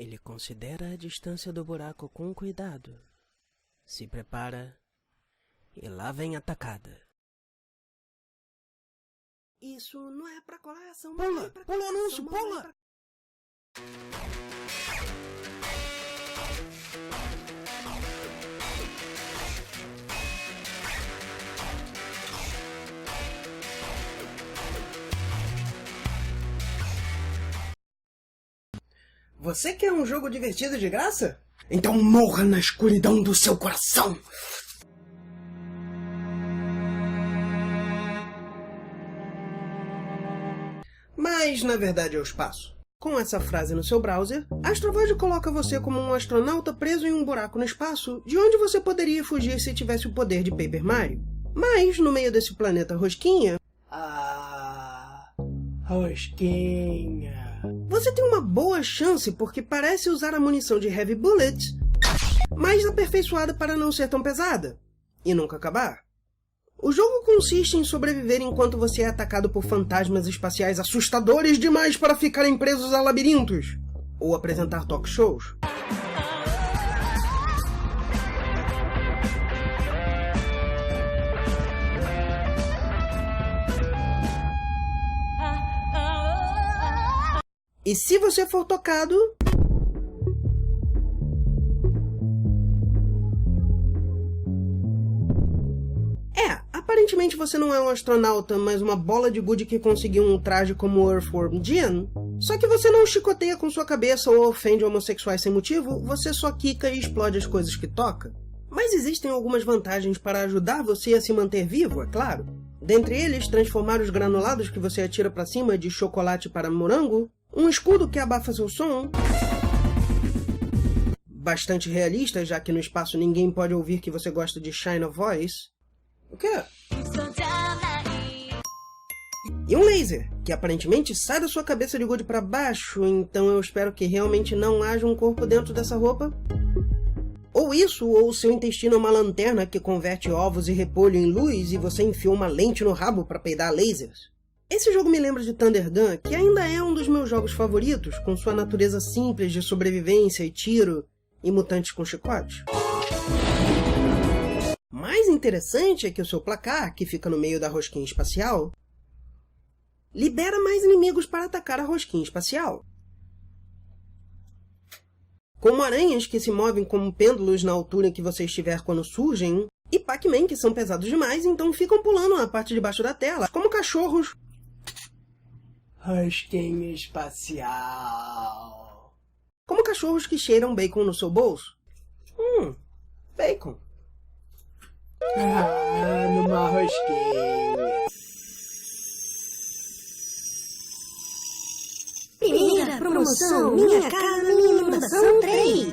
Ele considera a distância do buraco com cuidado. Se prepara. E lá vem a tacada. Isso não é pra colação. Pula! Pula o anúncio! Pula! Você quer um jogo divertido de graça? Então morra na escuridão do seu coração! Mas, na verdade, é o espaço. Com essa frase no seu browser, Astrovoid coloca você como um astronauta preso em um buraco no espaço, de onde você poderia fugir se tivesse o poder de Paper Mario. Mas, no meio desse planeta rosquinha... rosquinha... Você tem uma boa chance porque parece usar a munição de Heavy Bullets, mas aperfeiçoada para não ser tão pesada, e nunca acabar. O jogo consiste em sobreviver enquanto você é atacado por fantasmas espaciais assustadores demais para ficarem presos a labirintos, ou apresentar talk shows. E se você for tocado... Aparentemente você não é um astronauta, mas uma bola de gude que conseguiu um traje como Earthworm Jim. Só que você não chicoteia com sua cabeça ou ofende homossexuais sem motivo, você só quica e explode as coisas que toca. Mas existem algumas vantagens para ajudar você a se manter vivo, é claro. Dentre eles, transformar os granulados que você atira para cima de chocolate para morango, um escudo que abafa seu som, bastante realista, já que no espaço ninguém pode ouvir que você gosta de Shine a Voice. O quê? E um laser, que aparentemente sai da sua cabeça de gude para baixo, então eu espero que realmente não haja um corpo dentro dessa roupa. Ou isso, ou seu intestino é uma lanterna que converte ovos e repolho em luz e você enfia uma lente no rabo para peidar lasers. Esse jogo me lembra de Thunder Gun, que ainda é um dos meus jogos favoritos, com sua natureza simples de sobrevivência e tiro, e mutantes com chicote. Mais interessante é que o seu placar, que fica no meio da rosquinha espacial, libera mais inimigos para atacar a rosquinha espacial. Como aranhas que se movem como pêndulos na altura em que você estiver quando surgem, e Pac-Man que são pesados demais, então ficam pulando na parte de baixo da tela, como cachorros. Rosquinha espacial. Como cachorros que cheiram bacon no seu bolso. Bacon. Numa rosquinha. Primeira promoção, Minha Casa, Minha Inundação 3.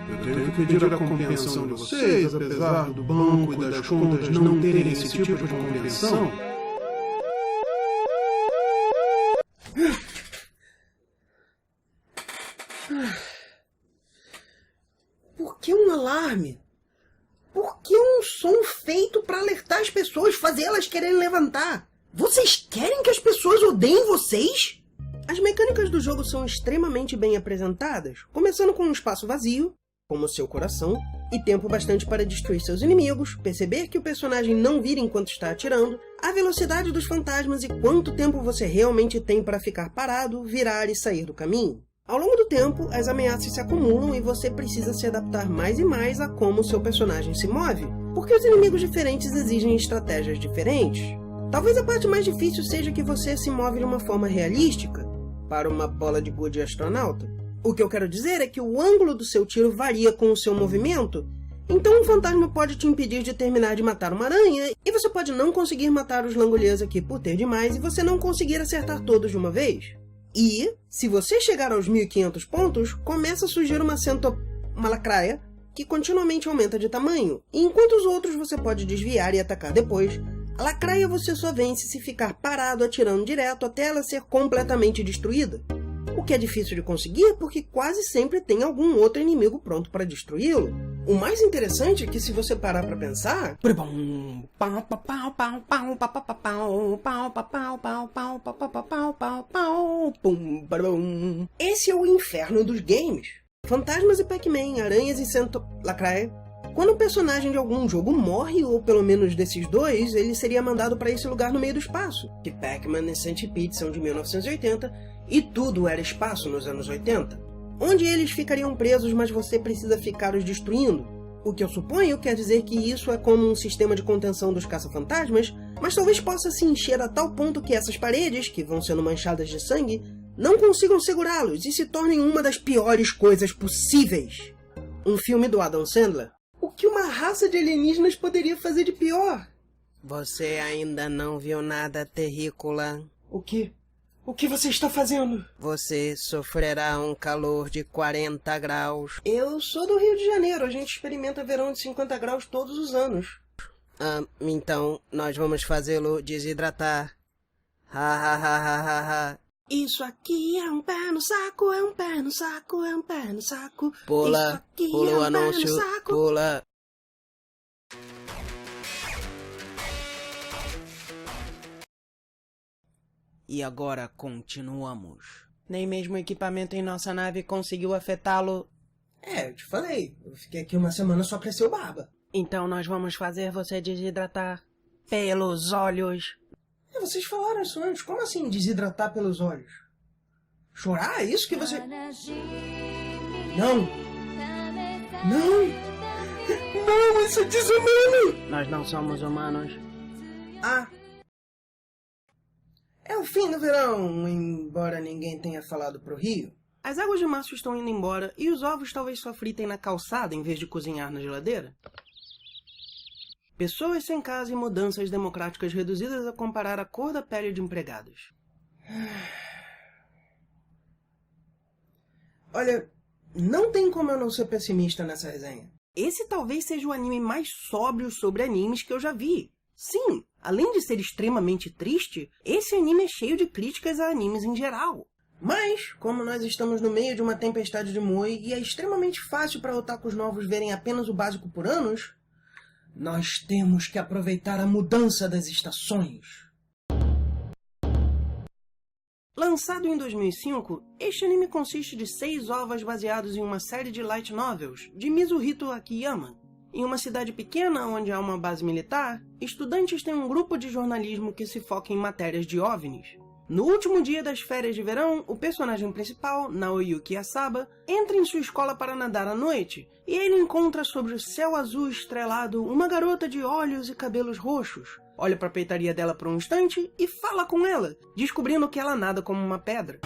Eu tenho que pedir a compreensão de vocês, apesar do banco e das contas não terem esse tipo de compreensão. Por que um alarme? Por que um som feito para alertar as pessoas, fazer elas quererem levantar? Vocês querem que as pessoas odeiem vocês? As mecânicas do jogo são extremamente bem apresentadas, começando com um espaço vazio, como seu coração, e tempo bastante para destruir seus inimigos, perceber que o personagem não vira enquanto está atirando, a velocidade dos fantasmas e quanto tempo você realmente tem para ficar parado, virar e sair do caminho. Ao longo do tempo, as ameaças se acumulam e você precisa se adaptar mais e mais a como seu personagem se move, porque os inimigos diferentes exigem estratégias diferentes. Talvez a parte mais difícil seja que você se move de uma forma realística, para uma bola de gude astronauta. O que eu quero dizer é que o ângulo do seu tiro varia com o seu movimento, então um fantasma pode te impedir de terminar de matar uma aranha, e você pode não conseguir matar os langoliers aqui por ter demais e você não conseguir acertar todos de uma vez. E, se você chegar aos 1500 pontos, começa a surgir uma lacraia que continuamente aumenta de tamanho, e enquanto os outros você pode desviar e atacar depois, a lacraia você só vence se ficar parado atirando direto até ela ser completamente destruída. O que é difícil de conseguir porque quase sempre tem algum outro inimigo pronto para destruí-lo. O mais interessante é que se você parar para pensar... Esse é o inferno dos games. Fantasmas e Pac-Man, aranhas e lacraia. Quando um personagem de algum jogo morre, ou pelo menos desses dois, ele seria mandado para esse lugar no meio do espaço. Que Pac-Man e Centipede são de 1980 e tudo era espaço nos anos 80. Onde eles ficariam presos, mas você precisa ficar os destruindo. O que eu suponho quer dizer que isso é como um sistema de contenção dos caça-fantasmas, mas talvez possa se encher a tal ponto que essas paredes, que vão sendo manchadas de sangue, não consigam segurá-los e se tornem uma das piores coisas possíveis. Um filme do Adam Sandler. O que uma raça de alienígenas poderia fazer de pior? Você ainda não viu nada, terrícola. O quê? O que você está fazendo? Você sofrerá um calor de 40 graus. Eu sou do Rio de Janeiro. A gente experimenta verão de 50 graus todos os anos. Então nós vamos fazê-lo desidratar. Ha, ha, ha, ha, ha, ha. Isso aqui é um pé no saco, é um pé no saco, é um pé no saco. Pula, pula o anúncio, pula. E agora continuamos. Nem mesmo o equipamento em nossa nave conseguiu afetá-lo. Eu te falei. Eu fiquei aqui uma semana só cresceu barba. Então nós vamos fazer você desidratar pelos olhos. Vocês falaram isso antes. Como assim desidratar pelos olhos? Chorar? É isso que você... Não! Não! Não, isso é desumano! Nós não somos humanos. É o fim do verão, embora ninguém tenha falado pro Rio. As águas de março estão indo embora e os ovos talvez só fritem na calçada em vez de cozinhar na geladeira. Pessoas sem casa e mudanças democráticas reduzidas a comparar a cor da pele de empregados. Olha, não tem como eu não ser pessimista nessa resenha. Esse talvez seja o anime mais sóbrio sobre animes que eu já vi. Sim, além de ser extremamente triste, esse anime é cheio de críticas a animes em geral. Mas, como nós estamos no meio de uma tempestade de moe e é extremamente fácil para otakus novos verem apenas o básico por anos, nós temos que aproveitar a mudança das estações. Lançado em 2005, este anime consiste de 6 ovas baseados em uma série de light novels de Mizuhito Akiyama. Em uma cidade pequena onde há uma base militar, estudantes têm um grupo de jornalismo que se foca em matérias de OVNIs. No último dia das férias de verão, o personagem principal, Naoyuki Asaba, entra em sua escola para nadar à noite, e ele encontra sobre o céu azul estrelado uma garota de olhos e cabelos roxos. Olha para a peitaria dela por um instante e fala com ela, descobrindo que ela nada como uma pedra.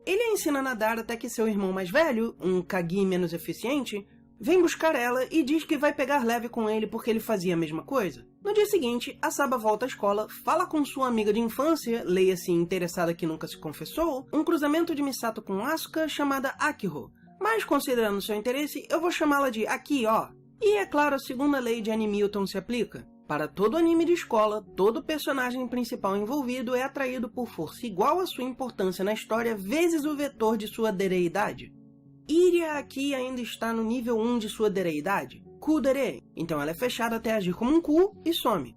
Ele a ensina a nadar até que seu irmão mais velho, um Kagi menos eficiente, vem buscar ela e diz que vai pegar leve com ele porque ele fazia a mesma coisa. No dia seguinte, Asaba volta à escola, fala com sua amiga de infância, leia-se interessada que nunca se confessou, um cruzamento de Misato com Asuka chamada Akiro. Mas, considerando seu interesse, eu vou chamá-la de Aki, ó. E, é claro, a segunda lei de Animilton se aplica. Para todo anime de escola, todo personagem principal envolvido é atraído por força igual à sua importância na história vezes o vetor de sua dereidade. Iria aqui ainda está no nível 1 de sua dereidade, Kudere, então ela é fechada até agir como um Ku e some.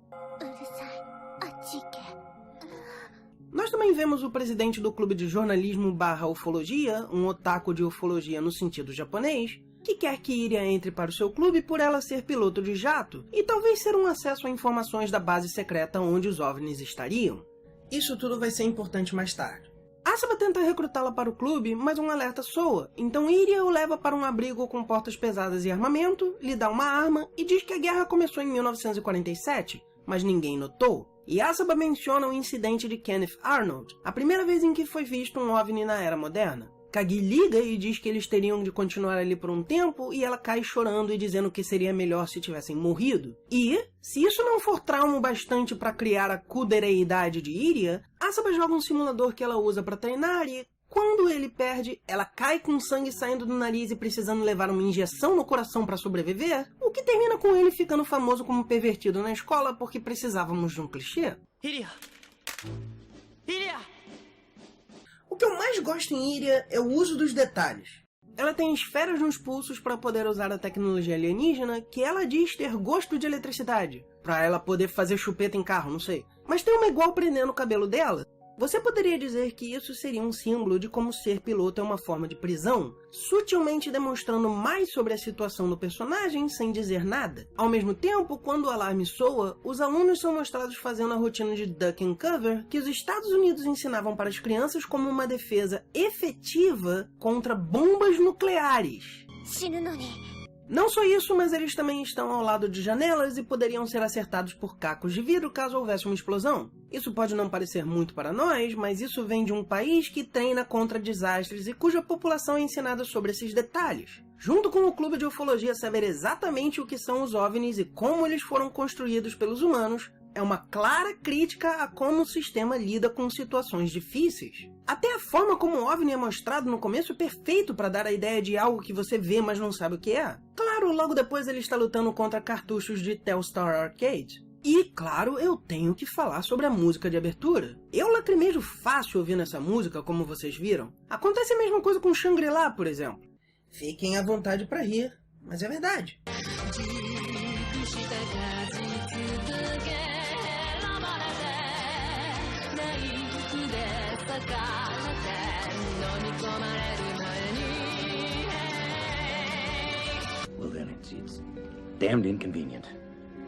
Nós também vemos o presidente do clube de jornalismo / ufologia, um otaku de ufologia no sentido japonês, que quer que Iria entre para o seu clube por ela ser piloto de jato e talvez ser um acesso a informações da base secreta onde os OVNIs estariam. Isso tudo vai ser importante mais tarde. Asaba tenta recrutá-la para o clube, mas um alerta soa, então Iria o leva para um abrigo com portas pesadas e armamento, lhe dá uma arma e diz que a guerra começou em 1947, mas ninguém notou. E Asaba menciona o incidente de Kenneth Arnold, a primeira vez em que foi visto um OVNI na era moderna. Kagi liga e diz que eles teriam de continuar ali por um tempo e ela cai chorando e dizendo que seria melhor se tivessem morrido. E, se isso não for trauma bastante para criar a kudereidade de Iria, Asaba joga um simulador que ela usa para treinar e, quando ele perde, ela cai com sangue saindo do nariz e precisando levar uma injeção no coração para sobreviver, o que termina com ele ficando famoso como pervertido na escola porque precisávamos de um clichê. Iria! Iria! O que eu mais gosto em Iria é o uso dos detalhes. Ela tem esferas nos pulsos para poder usar a tecnologia alienígena que ela diz ter gosto de eletricidade, para ela poder fazer chupeta em carro, não sei. Mas tem uma igual prendendo o cabelo dela. Você poderia dizer que isso seria um símbolo de como ser piloto é uma forma de prisão, sutilmente demonstrando mais sobre a situação do personagem sem dizer nada. Ao mesmo tempo, quando o alarme soa, os alunos são mostrados fazendo a rotina de duck and cover que os Estados Unidos ensinavam para as crianças como uma defesa efetiva contra bombas nucleares. Não só isso, mas eles também estão ao lado de janelas e poderiam ser acertados por cacos de vidro caso houvesse uma explosão. Isso pode não parecer muito para nós, mas isso vem de um país que treina contra desastres e cuja população é ensinada sobre esses detalhes. Junto com o clube de ufologia saber exatamente o que são os OVNIs e como eles foram construídos pelos humanos, é uma clara crítica a como o sistema lida com situações difíceis. Até a forma como o OVNI é mostrado no começo é perfeito para dar a ideia de algo que você vê, mas não sabe o que é. Claro, logo depois ele está lutando contra cartuchos de Telstar Arcade. E, claro, eu tenho que falar sobre a música de abertura. Eu lacrimejo fácil ouvindo essa música, como vocês viram. Acontece a mesma coisa com Shangri-La, por exemplo. Fiquem à vontade para rir, mas é verdade. Well then, it's damned inconvenient.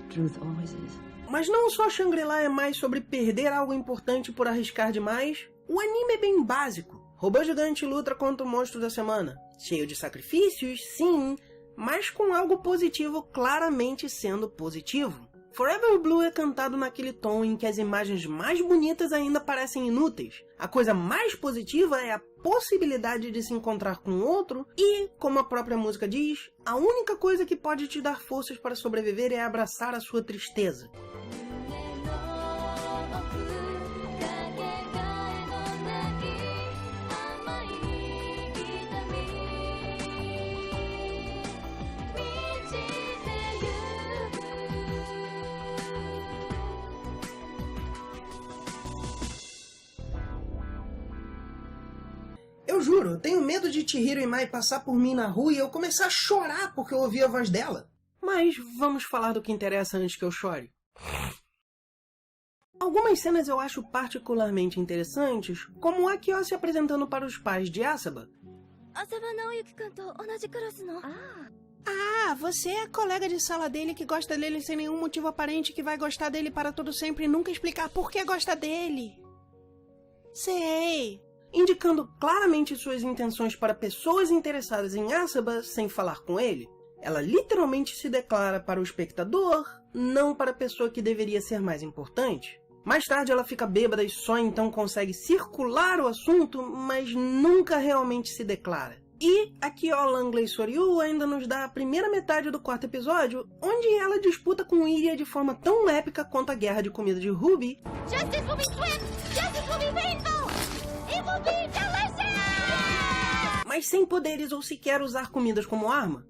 Truth always is. Mas não só Shangri-La é mais sobre perder algo importante por arriscar demais, o anime é bem básico. Robô gigante luta contra o monstro da semana. Cheio de sacrifícios, sim, mas com algo positivo claramente sendo positivo. Forever Blue é cantado naquele tom em que as imagens mais bonitas ainda parecem inúteis. A coisa mais positiva é a possibilidade de se encontrar com outro e, como a própria música diz, a única coisa que pode te dar forças para sobreviver é abraçar a sua tristeza. Eu juro, eu tenho medo de Chihiro e Mai passar por mim na rua e eu começar a chorar porque eu ouvi a voz dela. Mas vamos falar do que interessa antes que eu chore. Algumas cenas eu acho particularmente interessantes, como a Kyo se apresentando para os pais de Asaba. Ah, você é a colega de sala dele que gosta dele sem nenhum motivo aparente, que vai gostar dele para todo sempre e nunca explicar por que gosta dele. Sei. Indicando claramente suas intenções para pessoas interessadas em Asaba sem falar com ele. Ela literalmente se declara para o espectador, não para a pessoa que deveria ser mais importante. Mais tarde ela fica bêbada e só então consegue circular o assunto, mas nunca realmente se declara. E a Kyo Langley Soryu ainda nos dá a primeira metade do quarto episódio, onde ela disputa com Iria de forma tão épica quanto a guerra de comida de Ruby. Justice will be swift! Justice will be painful! It will be delicious! Mas sem poderes ou sequer usar comidas como arma.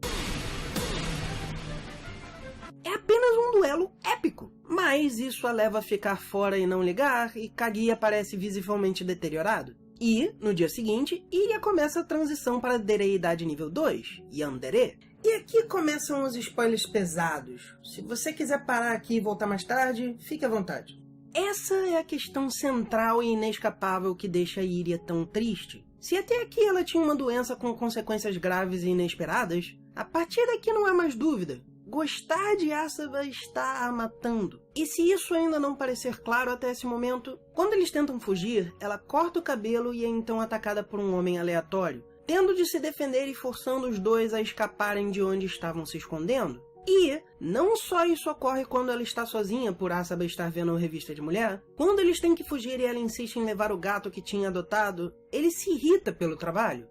É apenas um duelo épico, mas isso a leva a ficar fora e não ligar, e Kaguya parece visivelmente deteriorado. E, no dia seguinte, Iria começa a transição para Dereidade nível 2, Yandere. E aqui começam os spoilers pesados. Se você quiser parar aqui e voltar mais tarde, fique à vontade. Essa é a questão central e inescapável que deixa a Iria tão triste. Se até aqui ela tinha uma doença com consequências graves e inesperadas, a partir daqui não há mais dúvida. Gostar de Asaba está a matando. E se isso ainda não parecer claro até esse momento, quando eles tentam fugir, ela corta o cabelo e é então atacada por um homem aleatório, tendo de se defender e forçando os dois a escaparem de onde estavam se escondendo. E não só isso ocorre quando ela está sozinha por Asaba estar vendo uma revista de mulher, quando eles têm que fugir e ela insiste em levar o gato que tinha adotado, ele se irrita pelo trabalho.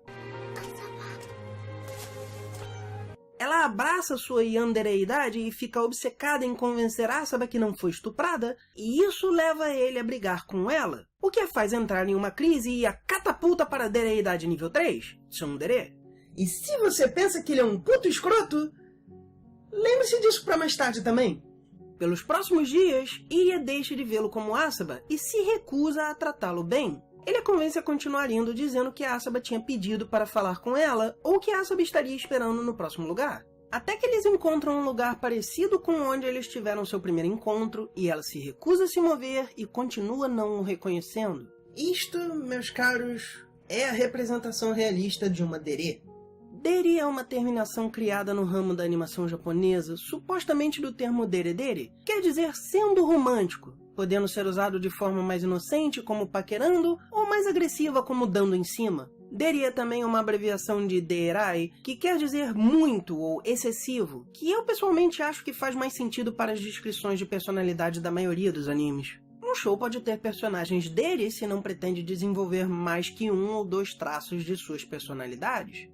Ela abraça sua yandereidade e fica obcecada em convencer Asaba que não foi estuprada, e isso leva ele a brigar com ela, o que a faz entrar em uma crise e a catapulta para a dereidade nível 3, tsundere. E se você pensa que ele é um puto escroto, lembre-se disso para mais tarde também. Pelos próximos dias, Iria deixa de vê-lo como Asaba e se recusa a tratá-lo bem. Ele a convence a continuar indo, dizendo que Asaba tinha pedido para falar com ela ou que Asaba estaria esperando no próximo lugar. Até que eles encontram um lugar parecido com onde eles tiveram seu primeiro encontro e ela se recusa a se mover e continua não o reconhecendo. Isto, meus caros, é a representação realista de uma dere. Dere é uma terminação criada no ramo da animação japonesa, supostamente do termo dere-dere, quer dizer sendo romântico, podendo ser usado de forma mais inocente como paquerando ou mais agressiva como dando em cima. Dere é também uma abreviação de derai, que quer dizer muito ou excessivo, que eu pessoalmente acho que faz mais sentido para as descrições de personalidade da maioria dos animes. Um show pode ter personagens dele se não pretende desenvolver mais que 1 ou 2 traços de suas personalidades.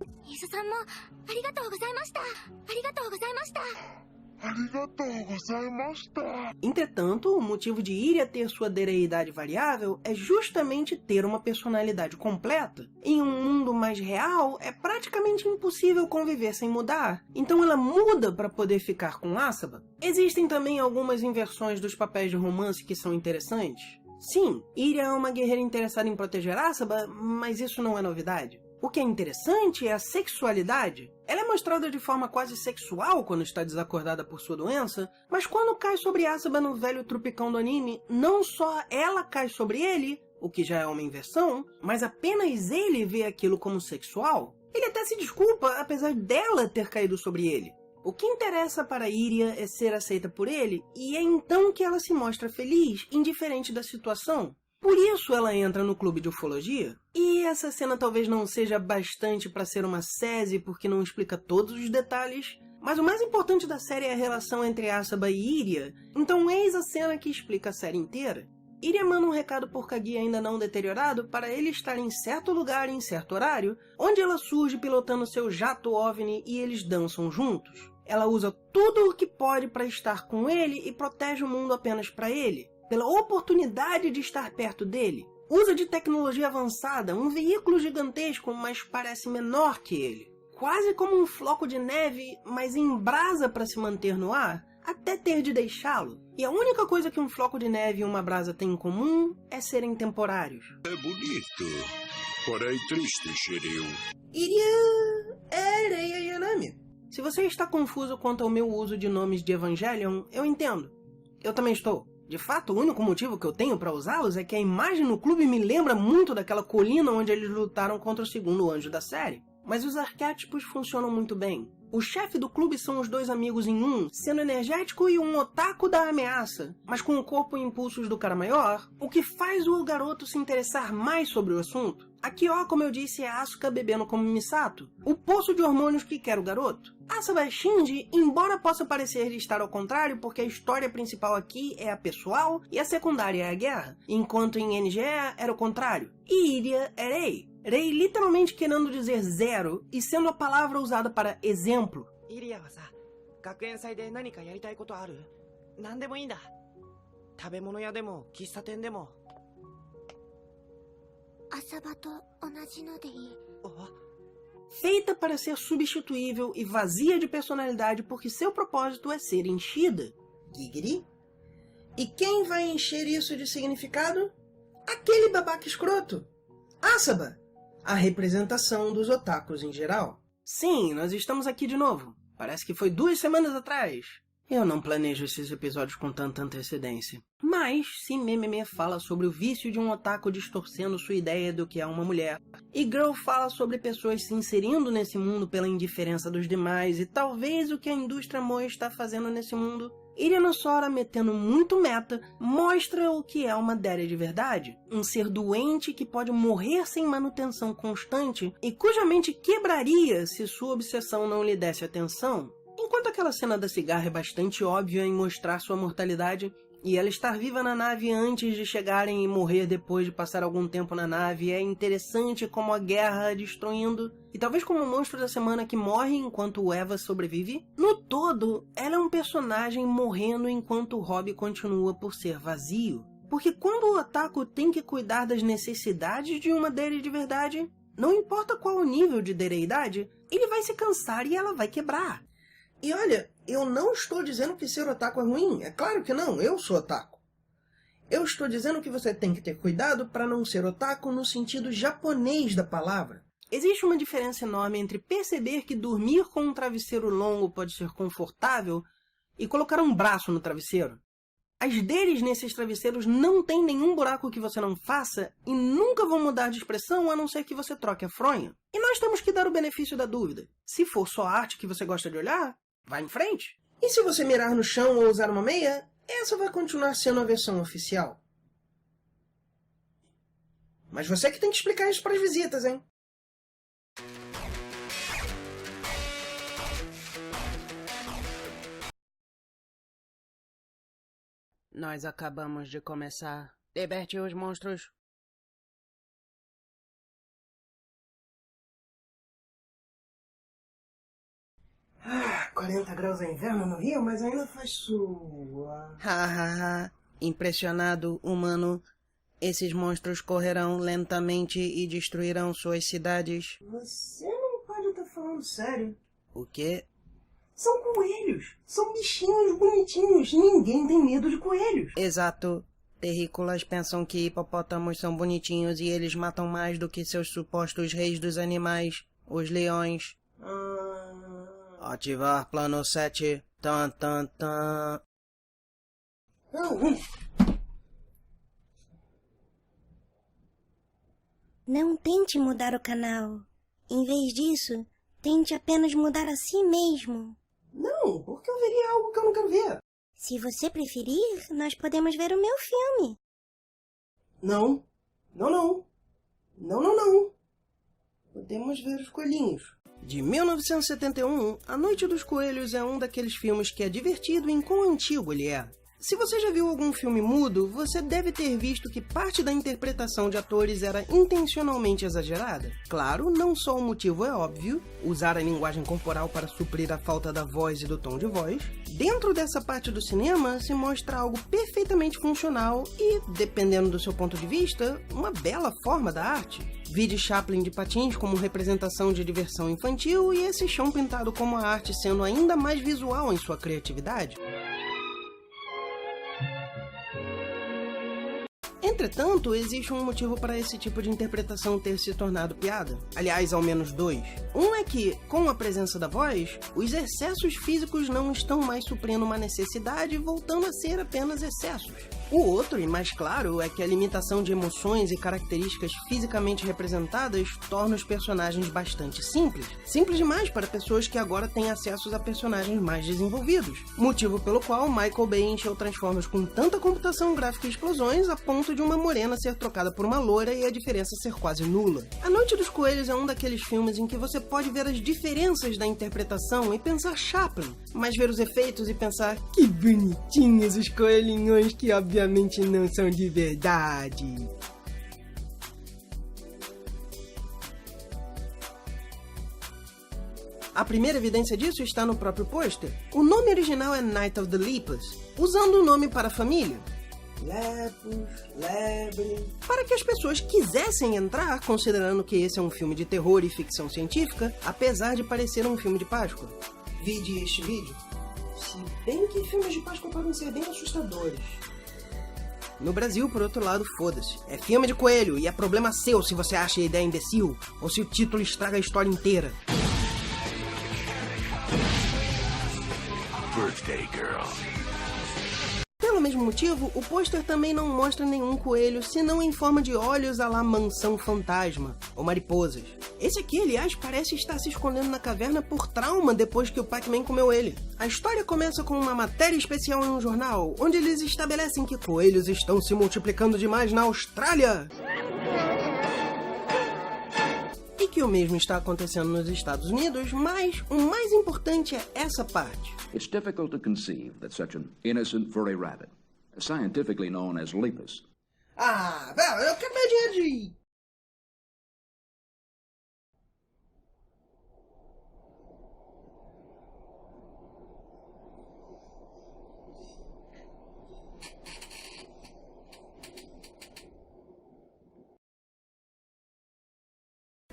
Entretanto, o motivo de Iria ter sua dereidade variável é justamente ter uma personalidade completa. Em um mundo mais real, é praticamente impossível conviver sem mudar, então ela muda para poder ficar com Asaba. Existem também algumas inversões dos papéis de romance que são interessantes. Sim, Iria é uma guerreira interessada em proteger Asaba, mas isso não é novidade. O que é interessante é a sexualidade. Ela é mostrada de forma quase sexual quando está desacordada por sua doença, mas quando cai sobre Asaba no velho tropicão do anime, não só ela cai sobre ele, o que já é uma inversão, mas apenas ele vê aquilo como sexual. Ele até se desculpa, apesar dela ter caído sobre ele. O que interessa para Iria é ser aceita por ele, e é então que ela se mostra feliz, indiferente da situação. Por isso ela entra no clube de ufologia. E essa cena talvez não seja bastante para ser uma sese, porque não explica todos os detalhes, mas o mais importante da série é a relação entre Asaba e Iria, então eis a cena que explica a série inteira. Iria manda um recado por Kagi ainda não deteriorado para ele estar em certo lugar em certo horário, onde ela surge pilotando seu jato OVNI e eles dançam juntos. Ela usa tudo o que pode para estar com ele e protege o mundo apenas para ele, pela oportunidade de estar perto dele. Usa de tecnologia avançada, um veículo gigantesco, mas parece menor que ele. Quase como um floco de neve, mas em brasa para se manter no ar, até ter de deixá-lo. E a única coisa que um floco de neve e uma brasa têm em comum é serem temporários. É bonito, porém triste, Shiryu. Iria é Reia Yanami. Se você está confuso quanto ao meu uso de nomes de Evangelion, eu entendo. Eu também estou. De fato, o único motivo que eu tenho para usá-los é que a imagem no clube me lembra muito daquela colina onde eles lutaram contra o segundo anjo da série. Mas os arquétipos funcionam muito bem. O chefe do clube são os 2 amigos em um, sendo energético e um otaku da ameaça, mas com o corpo e impulsos do cara maior, o que faz o garoto se interessar mais sobre o assunto. A Kyo, como eu disse, é Asuka bebendo como Misato, o poço de hormônios que quer o garoto. Asaba é Shinji, embora possa parecer estar ao contrário, porque a história principal aqui é a pessoal e a secundária é a guerra, enquanto em NGE era o contrário. E Iria é Rei. Rei literalmente querendo dizer zero e sendo a palavra usada para exemplo. Iria wa sa, gakuensai de nanika yaritai koto aru? Nandemo ii nda. Tabemono ya demo, kissaten demo. Asaba to onaji no de ii. Feita para ser substituível e vazia de personalidade porque seu propósito é ser enchida. Gigiri. E quem vai encher isso de significado? Aquele babaca escroto. Asaba. A representação dos otakus em geral. Sim, nós estamos aqui de novo. Parece que foi 2 semanas atrás. Eu não planejo esses episódios com tanta antecedência. Mas, se Mememe fala sobre o vício de um otaku distorcendo sua ideia do que é uma mulher, e Girl fala sobre pessoas se inserindo nesse mundo pela indiferença dos demais, e talvez o que a indústria moe está fazendo nesse mundo, Iria no Sora, metendo muito meta, mostra o que é uma dere de verdade. Um ser doente que pode morrer sem manutenção constante e cuja mente quebraria se sua obsessão não lhe desse atenção. Enquanto aquela cena da cigarra é bastante óbvia em mostrar sua mortalidade, e ela estar viva na nave antes de chegarem e morrer depois de passar algum tempo na nave é interessante como a guerra a destruindo, e talvez como o monstro da semana que morre enquanto o Eva sobrevive. No todo, ela é um personagem morrendo enquanto o hobby continua por ser vazio. Porque quando o otaku tem que cuidar das necessidades de uma dere de verdade, não importa qual o nível de dereidade, ele vai se cansar e ela vai quebrar. E olha, eu não estou dizendo que ser otaku é ruim. É claro que não, eu sou otaku. Eu estou dizendo que você tem que ter cuidado para não ser otaku no sentido japonês da palavra. Existe uma diferença enorme entre perceber que dormir com um travesseiro longo pode ser confortável e colocar um braço no travesseiro. As deres nesses travesseiros não tem nenhum buraco que você não faça e nunca vão mudar de expressão a não ser que você troque a fronha. E nós temos que dar o benefício da dúvida. Se for só arte que você gosta de olhar, vai em frente. E se você mirar no chão ou usar uma meia, essa vai continuar sendo a versão oficial. Mas você que tem que explicar isso para as visitas, hein? Nós acabamos de começar. Liberte os monstros. Ah, 40 graus é inverno no Rio, mas ainda faz suor. Hahaha. Impressionado, humano. Esses monstros correrão lentamente e destruirão suas cidades. Você não pode estar falando sério. O quê? São coelhos. São bichinhos bonitinhos. Ninguém tem medo de coelhos. Exato. Terrícolas pensam que hipopótamos são bonitinhos e eles matam mais do que seus supostos reis dos animais, os leões. Ativar plano 7. Tan, tan, tan. Não tente mudar o canal. Em vez disso, tente apenas mudar a si mesmo. Não, porque eu veria algo que eu não quero ver. Se você preferir, nós podemos ver o meu filme. Não. Não, não. Não, não, não. Podemos ver os coelhinhos. De 1971, A Noite dos Coelhos é um daqueles filmes que é divertido em quão antigo ele é. Se você já viu algum filme mudo, você deve ter visto que parte da interpretação de atores era intencionalmente exagerada. Claro, não só o motivo é óbvio, usar a linguagem corporal para suprir a falta da voz e do tom de voz. Dentro dessa parte do cinema, se mostra algo perfeitamente funcional e, dependendo do seu ponto de vista, uma bela forma da arte. Vide Chaplin de patins como representação de diversão infantil e esse chão pintado como a arte sendo ainda mais visual em sua criatividade. Entretanto, existe um motivo para esse tipo de interpretação ter se tornado piada. Aliás, ao menos dois. Um é que, com a presença da voz, os excessos físicos não estão mais suprindo uma necessidade, voltando a ser apenas excessos. O outro, e mais claro, é que a limitação de emoções e características fisicamente representadas torna os personagens bastante simples. Simples demais para pessoas que agora têm acesso a personagens mais desenvolvidos. Motivo pelo qual Michael Bay encheu Transformers com tanta computação gráfica e explosões a ponto de uma morena ser trocada por uma loira e a diferença ser quase nula. A Noite dos Coelhos é um daqueles filmes em que você pode ver as diferenças da interpretação e pensar Chaplin, mas ver os efeitos e pensar que bonitinhos os coelhinhos que obviamente não são de verdade. A primeira evidência disso está no próprio pôster. O nome original é Night of the Lepus, usando o nome para a família. Lepus, lebre... Para que as pessoas quisessem entrar, considerando que esse é um filme de terror e ficção científica, apesar de parecer um filme de Páscoa. Vide este vídeo. Se bem que filmes de Páscoa podem ser bem assustadores. No Brasil, por outro lado, foda-se. É filme de coelho e é problema seu se você acha a ideia imbecil ou se o título estraga a história inteira. Birthday Girl. Pelo mesmo motivo, o pôster também não mostra nenhum coelho, senão em forma de olhos à la Mansão Fantasma, ou mariposas. Esse aqui, aliás, parece estar se escondendo na caverna por trauma depois que o Pac-Man comeu ele. A história começa com uma matéria especial em um jornal, onde eles estabelecem que coelhos estão se multiplicando demais na Austrália. E que o mesmo está acontecendo nos Estados Unidos, mas o mais importante é essa parte. It's difficult to conceive that such an innocent furry rabbit, scientifically known as Lepus. Ah, velho, eu quero meu dinheiro de...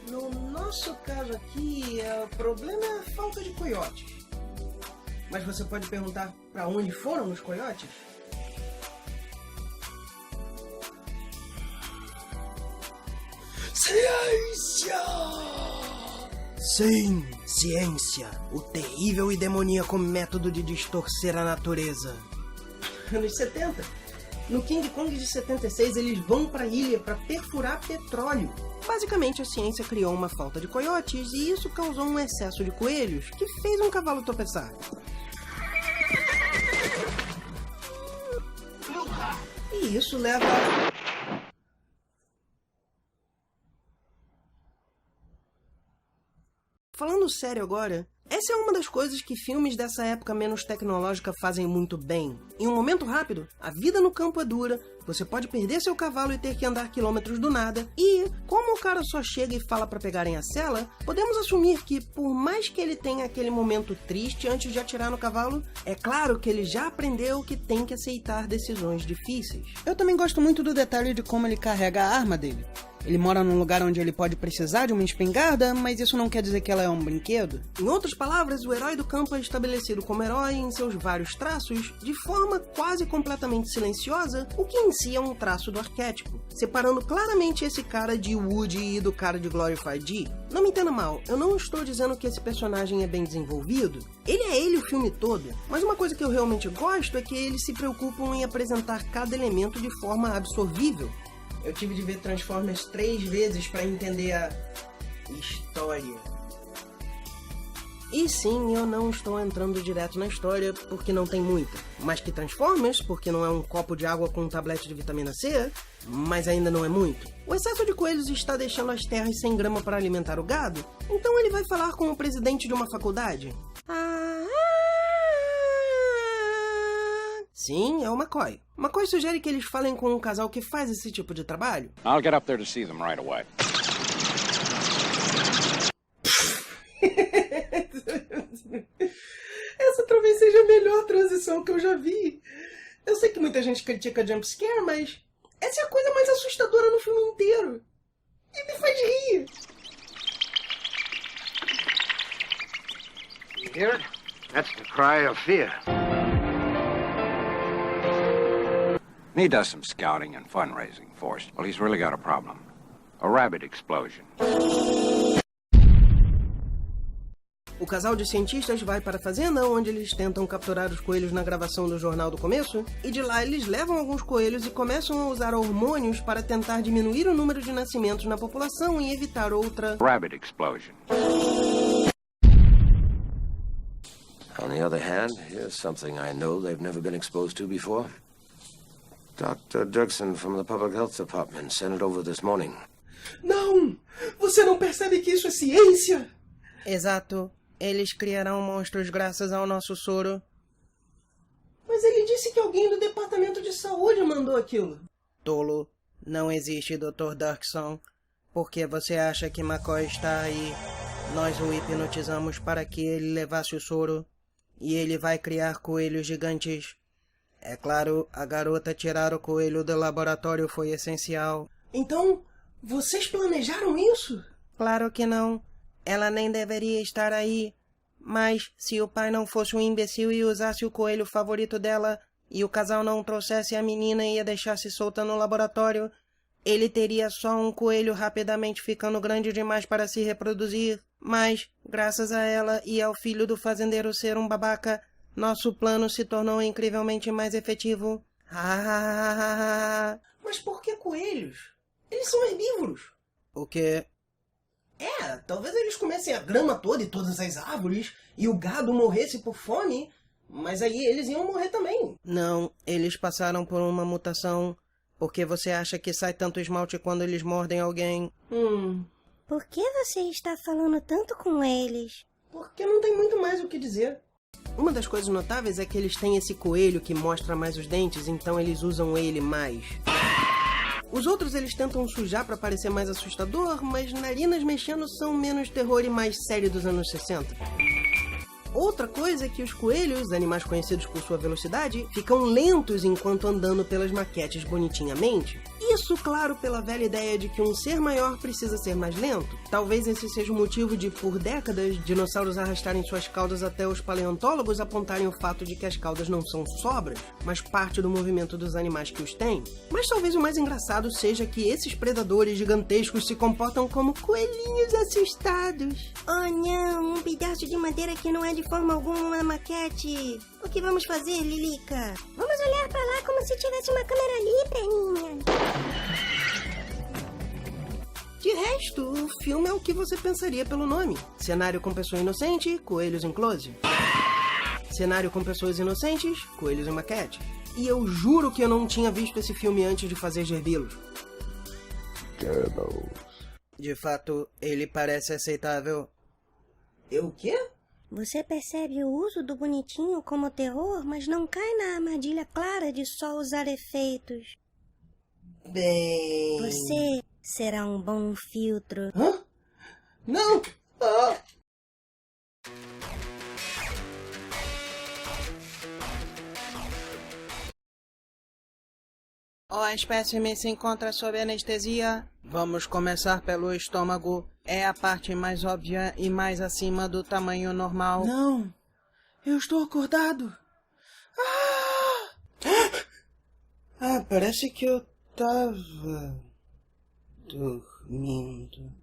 No nosso caso aqui, o problema é a falta de coiotes. Mas você pode perguntar para onde foram os coiotes? Ciência! Sim, ciência, o terrível e demoníaco método de distorcer a natureza. anos 70. No King Kong de 76, eles vão para a ilha para perfurar petróleo. Basicamente, a ciência criou uma falta de coiotes e isso causou um excesso de coelhos, que fez um cavalo tropeçar. E isso leva... Falando sério agora, essa é uma das coisas que filmes dessa época menos tecnológica fazem muito bem. Em um momento rápido, a vida no campo é dura, você pode perder seu cavalo e ter que andar quilômetros do nada, e, como o cara só chega e fala pra pegarem a sela, podemos assumir que, por mais que ele tenha aquele momento triste antes de atirar no cavalo, é claro que ele já aprendeu que tem que aceitar decisões difíceis. Eu também gosto muito do detalhe de como ele carrega a arma dele. Ele mora num lugar onde ele pode precisar de uma espingarda, mas isso não quer dizer que ela é um brinquedo. Em outras palavras, o herói do campo é estabelecido como herói em seus vários traços, de forma quase completamente silenciosa, o que em si é um traço do arquétipo, separando claramente esse cara de Woody e do cara de Glorified G. Não me entenda mal, eu não estou dizendo que esse personagem é bem desenvolvido. Ele é ele o filme todo, mas uma coisa que eu realmente gosto é que eles se preocupam em apresentar cada elemento de forma absorvível. Eu tive de ver Transformers 3 vezes para entender a história. E sim, eu não estou entrando direto na história porque não tem muita. Mas que Transformers, porque não é um copo de água com um tablete de vitamina C, mas ainda não é muito. O excesso de coelhos está deixando as terras sem grama para alimentar o gado, então ele vai falar com o presidente de uma faculdade. Sim, é o McCoy. McCoy sugere que eles falem com um casal que faz esse tipo de trabalho. I'll get up there to see them right away. Essa talvez seja a melhor transição que eu já vi. Eu sei que muita gente critica jumpscare, mas essa é a coisa mais assustadora no filme inteiro. E me faz rir. You hear it? That's the cry of fear. He does some scouting and fundraising for us. Well, he's really got a problem. A rabbit explosion. O casal de cientistas vai para a fazenda, onde eles tentam capturar os coelhos na gravação do jornal do começo, e de lá eles levam alguns coelhos e começam a usar hormônios para tentar diminuir o número de nascimentos na população e evitar outra... Rabbit explosion. On the other hand, here's something I know they've never been exposed to before. Dr. Dirksen from the Public Health Department sent it over this morning. Não! Você não percebe que isso é ciência? Exato. Eles criarão monstros graças ao nosso soro. Mas ele disse que alguém do Departamento de Saúde mandou aquilo. Tolo. Não existe Dr. Dirksen. Por que você acha que McCoy está aí? Nós o hipnotizamos para que ele levasse o soro. E ele vai criar coelhos gigantes. É claro, a garota tirar o coelho do laboratório foi essencial. Então, vocês planejaram isso? Claro que não. Ela nem deveria estar aí. Mas, se o pai não fosse um imbecil e usasse o coelho favorito dela, e o casal não trouxesse a menina e a deixasse solta no laboratório, ele teria só um coelho rapidamente ficando grande demais para se reproduzir. Mas, graças a ela e ao filho do fazendeiro ser um babaca, nosso plano se tornou incrivelmente mais efetivo. Mas por que coelhos? Eles são herbívoros. O quê? Talvez eles comessem a grama toda e todas as árvores, e o gado morresse por fome, mas aí eles iam morrer também. Não, eles passaram por uma mutação. Por que você acha que sai tanto esmalte quando eles mordem alguém? Por que você está falando tanto com eles? Porque não tem muito mais o que dizer. Uma das coisas notáveis é que eles têm esse coelho que mostra mais os dentes, então eles usam ele mais. Os outros eles tentam sujar para parecer mais assustador, mas narinas mexendo são menos terror e mais série dos anos 60. Outra coisa é que os coelhos, animais conhecidos por sua velocidade, ficam lentos enquanto andando pelas maquetes bonitinhamente. Isso, claro, pela velha ideia de que um ser maior precisa ser mais lento. Talvez esse seja o motivo de, por décadas, dinossauros arrastarem suas caudas até os paleontólogos apontarem o fato de que as caudas não são sobras, mas parte do movimento dos animais que os têm. Mas talvez o mais engraçado seja que esses predadores gigantescos se comportam como coelhinhos assustados. Oh não, um pedaço de madeira que não é de forma alguma uma maquete. O que vamos fazer, Lilica? Vamos olhar pra lá como se tivesse uma câmera ali, Peninha. De resto, o filme é o que você pensaria pelo nome. Cenário com pessoa inocente, coelhos em close. Cenário com pessoas inocentes, coelhos em maquete. E eu juro que eu não tinha visto esse filme antes de fazer Gerbilos. De fato, ele parece aceitável. Eu o quê? Você percebe o uso do bonitinho como terror, mas não cai na armadilha clara de só usar efeitos. Bem... Você será um bom filtro. Hã? Não! Ah. O espécime se encontra sob anestesia. Vamos começar pelo estômago. É a parte mais óbvia e mais acima do tamanho normal. Não, eu estou acordado. Parece que eu tava dormindo.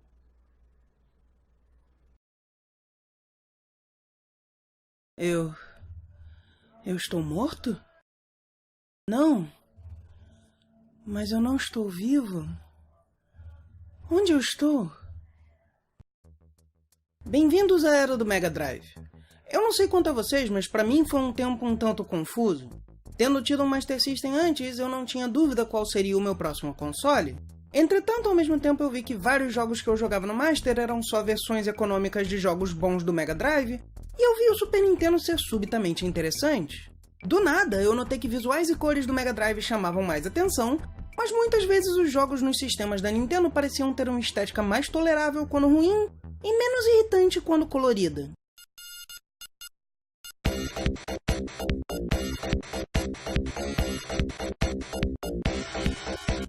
Eu estou morto? Não. Mas eu não estou vivo. Onde eu estou? Bem-vindos à era do Mega Drive. Eu não sei quanto a vocês, mas pra mim foi um tempo um tanto confuso. Tendo tido um Master System antes, eu não tinha dúvida qual seria o meu próximo console. Entretanto, ao mesmo tempo eu vi que vários jogos que eu jogava no Master eram só versões econômicas de jogos bons do Mega Drive, e eu vi o Super Nintendo ser subitamente interessante. Do nada, eu notei que visuais e cores do Mega Drive chamavam mais atenção, mas muitas vezes os jogos nos sistemas da Nintendo pareciam ter uma estética mais tolerável quando ruim e menos irritante quando colorida.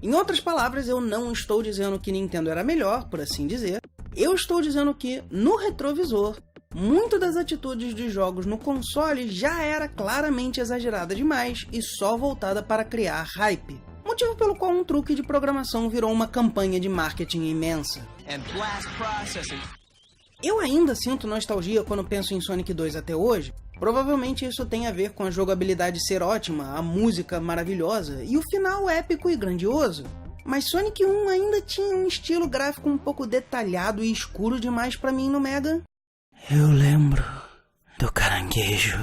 Em outras palavras, eu não estou dizendo que Nintendo era melhor, por assim dizer. Eu estou dizendo que, no retrovisor, muito das atitudes de jogos no console já era claramente exagerada demais e só voltada para criar hype. Motivo pelo qual um truque de programação virou uma campanha de marketing imensa. Eu ainda sinto nostalgia quando penso em Sonic 2 até hoje. Provavelmente isso tem a ver com a jogabilidade ser ótima, a música maravilhosa e o final épico e grandioso. Mas Sonic 1 ainda tinha um estilo gráfico um pouco detalhado e escuro demais pra mim no Mega. Eu lembro do caranguejo.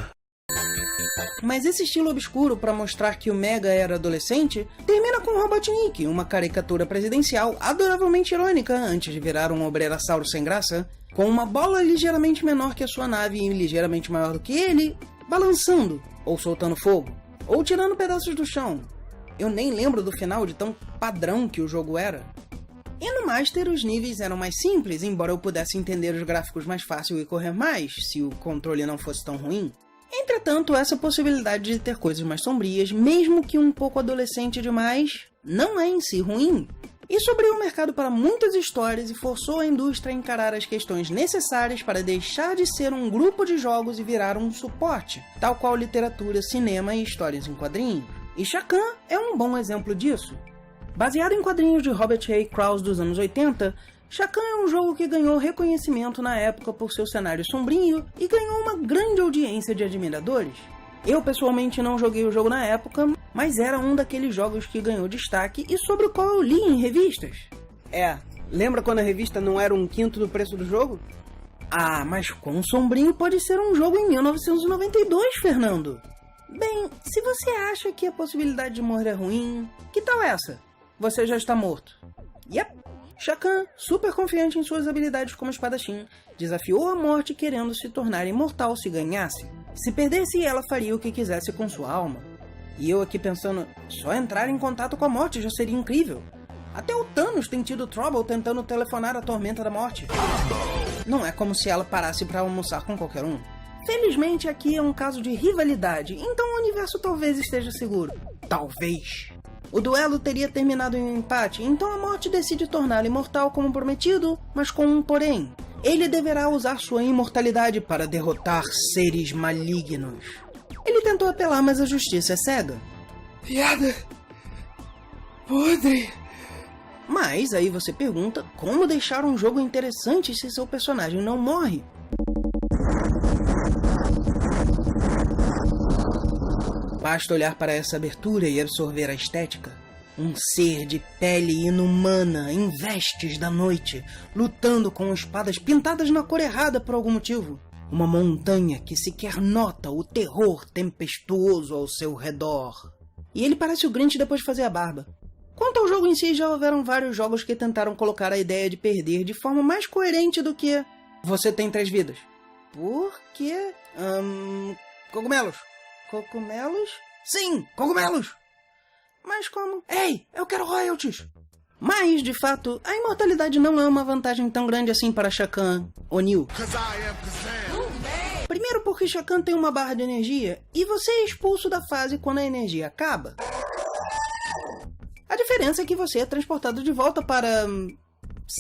Mas esse estilo obscuro para mostrar que o Mega era adolescente termina com Robotnik, uma caricatura presidencial adoravelmente irônica antes de virar um obreirasauro sem graça, com uma bola ligeiramente menor que a sua nave e ligeiramente maior do que ele, balançando, ou soltando fogo, ou tirando pedaços do chão. Eu nem lembro do final de tão padrão que o jogo era. E no Master os níveis eram mais simples, embora eu pudesse entender os gráficos mais fácil e correr mais, se o controle não fosse tão ruim. Entretanto, essa possibilidade de ter coisas mais sombrias, mesmo que um pouco adolescente demais, não é em si ruim. Isso abriu o mercado para muitas histórias e forçou a indústria a encarar as questões necessárias para deixar de ser um grupo de jogos e virar um suporte, tal qual literatura, cinema e histórias em quadrinhos. E Chakan é um bom exemplo disso. Baseado em quadrinhos de Robert A. Krause dos anos 80, Chakan é um jogo que ganhou reconhecimento na época por seu cenário sombrio e ganhou uma grande audiência de admiradores. Eu pessoalmente não joguei o jogo na época, mas era um daqueles jogos que ganhou destaque e sobre o qual eu li em revistas. Lembra quando a revista não era 1/5 do preço do jogo? Ah, mas quão sombrio pode ser um jogo em 1992, Fernando? Bem, se você acha que a possibilidade de morrer é ruim, que tal essa? Você já está morto. Yep. Chakan, super confiante em suas habilidades como espadachim, desafiou a morte querendo se tornar imortal se ganhasse. Se perdesse, ela faria o que quisesse com sua alma. E eu aqui pensando, só entrar em contato com a morte já seria incrível. Até o Thanos tem tido trouble tentando telefonar a Tormenta da Morte. Não é como se ela parasse para almoçar com qualquer um. Felizmente aqui é um caso de rivalidade, então o universo talvez esteja seguro. Talvez. O duelo teria terminado em um empate, então a morte decide torná-lo imortal como prometido, mas com um porém. Ele deverá usar sua imortalidade para derrotar seres malignos. Ele tentou apelar, mas a justiça é cega. Piada podre. Mas aí você pergunta, como deixar um jogo interessante se seu personagem não morre? Basta olhar para essa abertura e absorver a estética. Um ser de pele inumana em vestes da noite, lutando com espadas pintadas na cor errada por algum motivo. Uma montanha que sequer nota o terror tempestuoso ao seu redor. E ele parece o Grinch depois de fazer a barba. Quanto ao jogo em si, já houveram vários jogos que tentaram colocar a ideia de perder de forma mais coerente do que você tem 3 vidas. Por quê? Cogumelos. Cogumelos? Sim, cogumelos! Mas como? Ei, eu quero royalties! Mas, de fato, a imortalidade não é uma vantagem tão grande assim para Shao Kahn ou Neo. Primeiro porque Shao Kahn tem uma barra de energia e você é expulso da fase quando a energia acaba. A diferença é que você é transportado de volta para...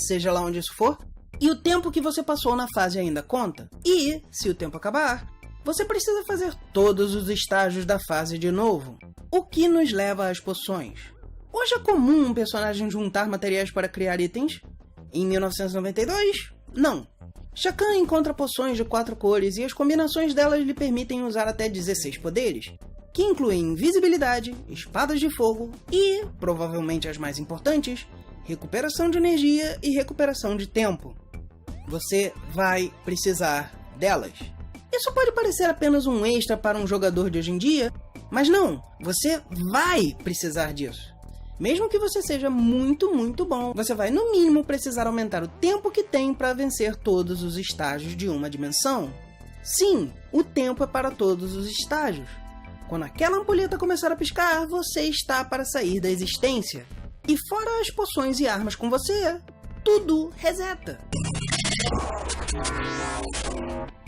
seja lá onde isso for. E o tempo que você passou na fase ainda conta. E, se o tempo acabar, você precisa fazer todos os estágios da fase de novo. O que nos leva às poções. Hoje é comum um personagem juntar materiais para criar itens. Em 1992, não. Shao Kahn encontra poções de 4 cores e as combinações delas lhe permitem usar até 16 poderes, que incluem invisibilidade, espadas de fogo e, provavelmente as mais importantes, recuperação de energia e recuperação de tempo. Você vai precisar delas. Isso pode parecer apenas um extra para um jogador de hoje em dia, mas não, você vai precisar disso. Mesmo que você seja muito bom, você vai no mínimo precisar aumentar o tempo que tem para vencer todos os estágios de uma dimensão. Sim, o tempo é para todos os estágios. Quando aquela ampulheta começar a piscar, você está para sair da existência. E fora as poções e armas com você, tudo reseta.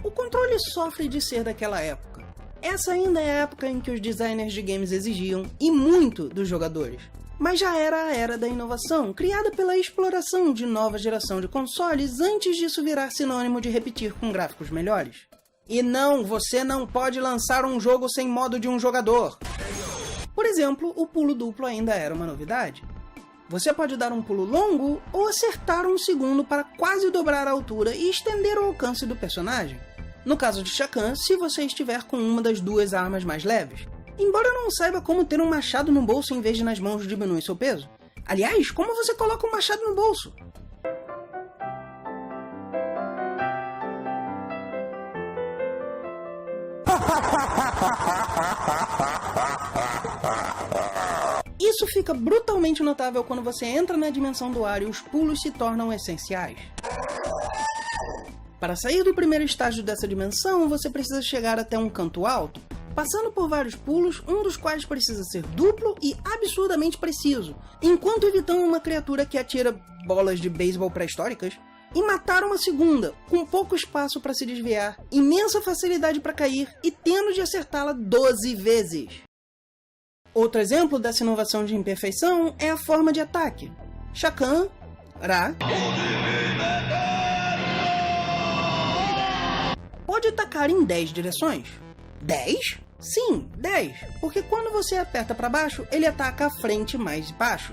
O controle sofre de ser daquela época. Essa ainda é a época em que os designers de games exigiam, e muito, dos jogadores. Mas já era a era da inovação, criada pela exploração de nova geração de consoles antes disso virar sinônimo de repetir com gráficos melhores. E não, você não pode lançar um jogo sem modo de um jogador. Por exemplo, o pulo duplo ainda era uma novidade. Você pode dar um pulo longo ou acertar um segundo para quase dobrar a altura e estender o alcance do personagem. No caso de Shao Kahn, se você estiver com uma das 2 armas mais leves. Embora eu não saiba como ter um machado no bolso em vez de nas mãos diminui seu peso. Aliás, como você coloca um machado no bolso? Isso fica brutalmente notável quando você entra na dimensão do ar e os pulos se tornam essenciais. Para sair do primeiro estágio dessa dimensão, você precisa chegar até um canto alto, passando por vários pulos, um dos quais precisa ser duplo e absurdamente preciso, enquanto evitando uma criatura que atira bolas de beisebol pré-históricas, e matar uma segunda, com pouco espaço para se desviar, imensa facilidade para cair e tendo de acertá-la 12 vezes. Outro exemplo dessa inovação de imperfeição é a forma de ataque. Shao Kahn, Ra, pode atacar em 10 direções. 10? Sim, 10, porque quando você aperta para baixo, ele ataca à frente mais baixo,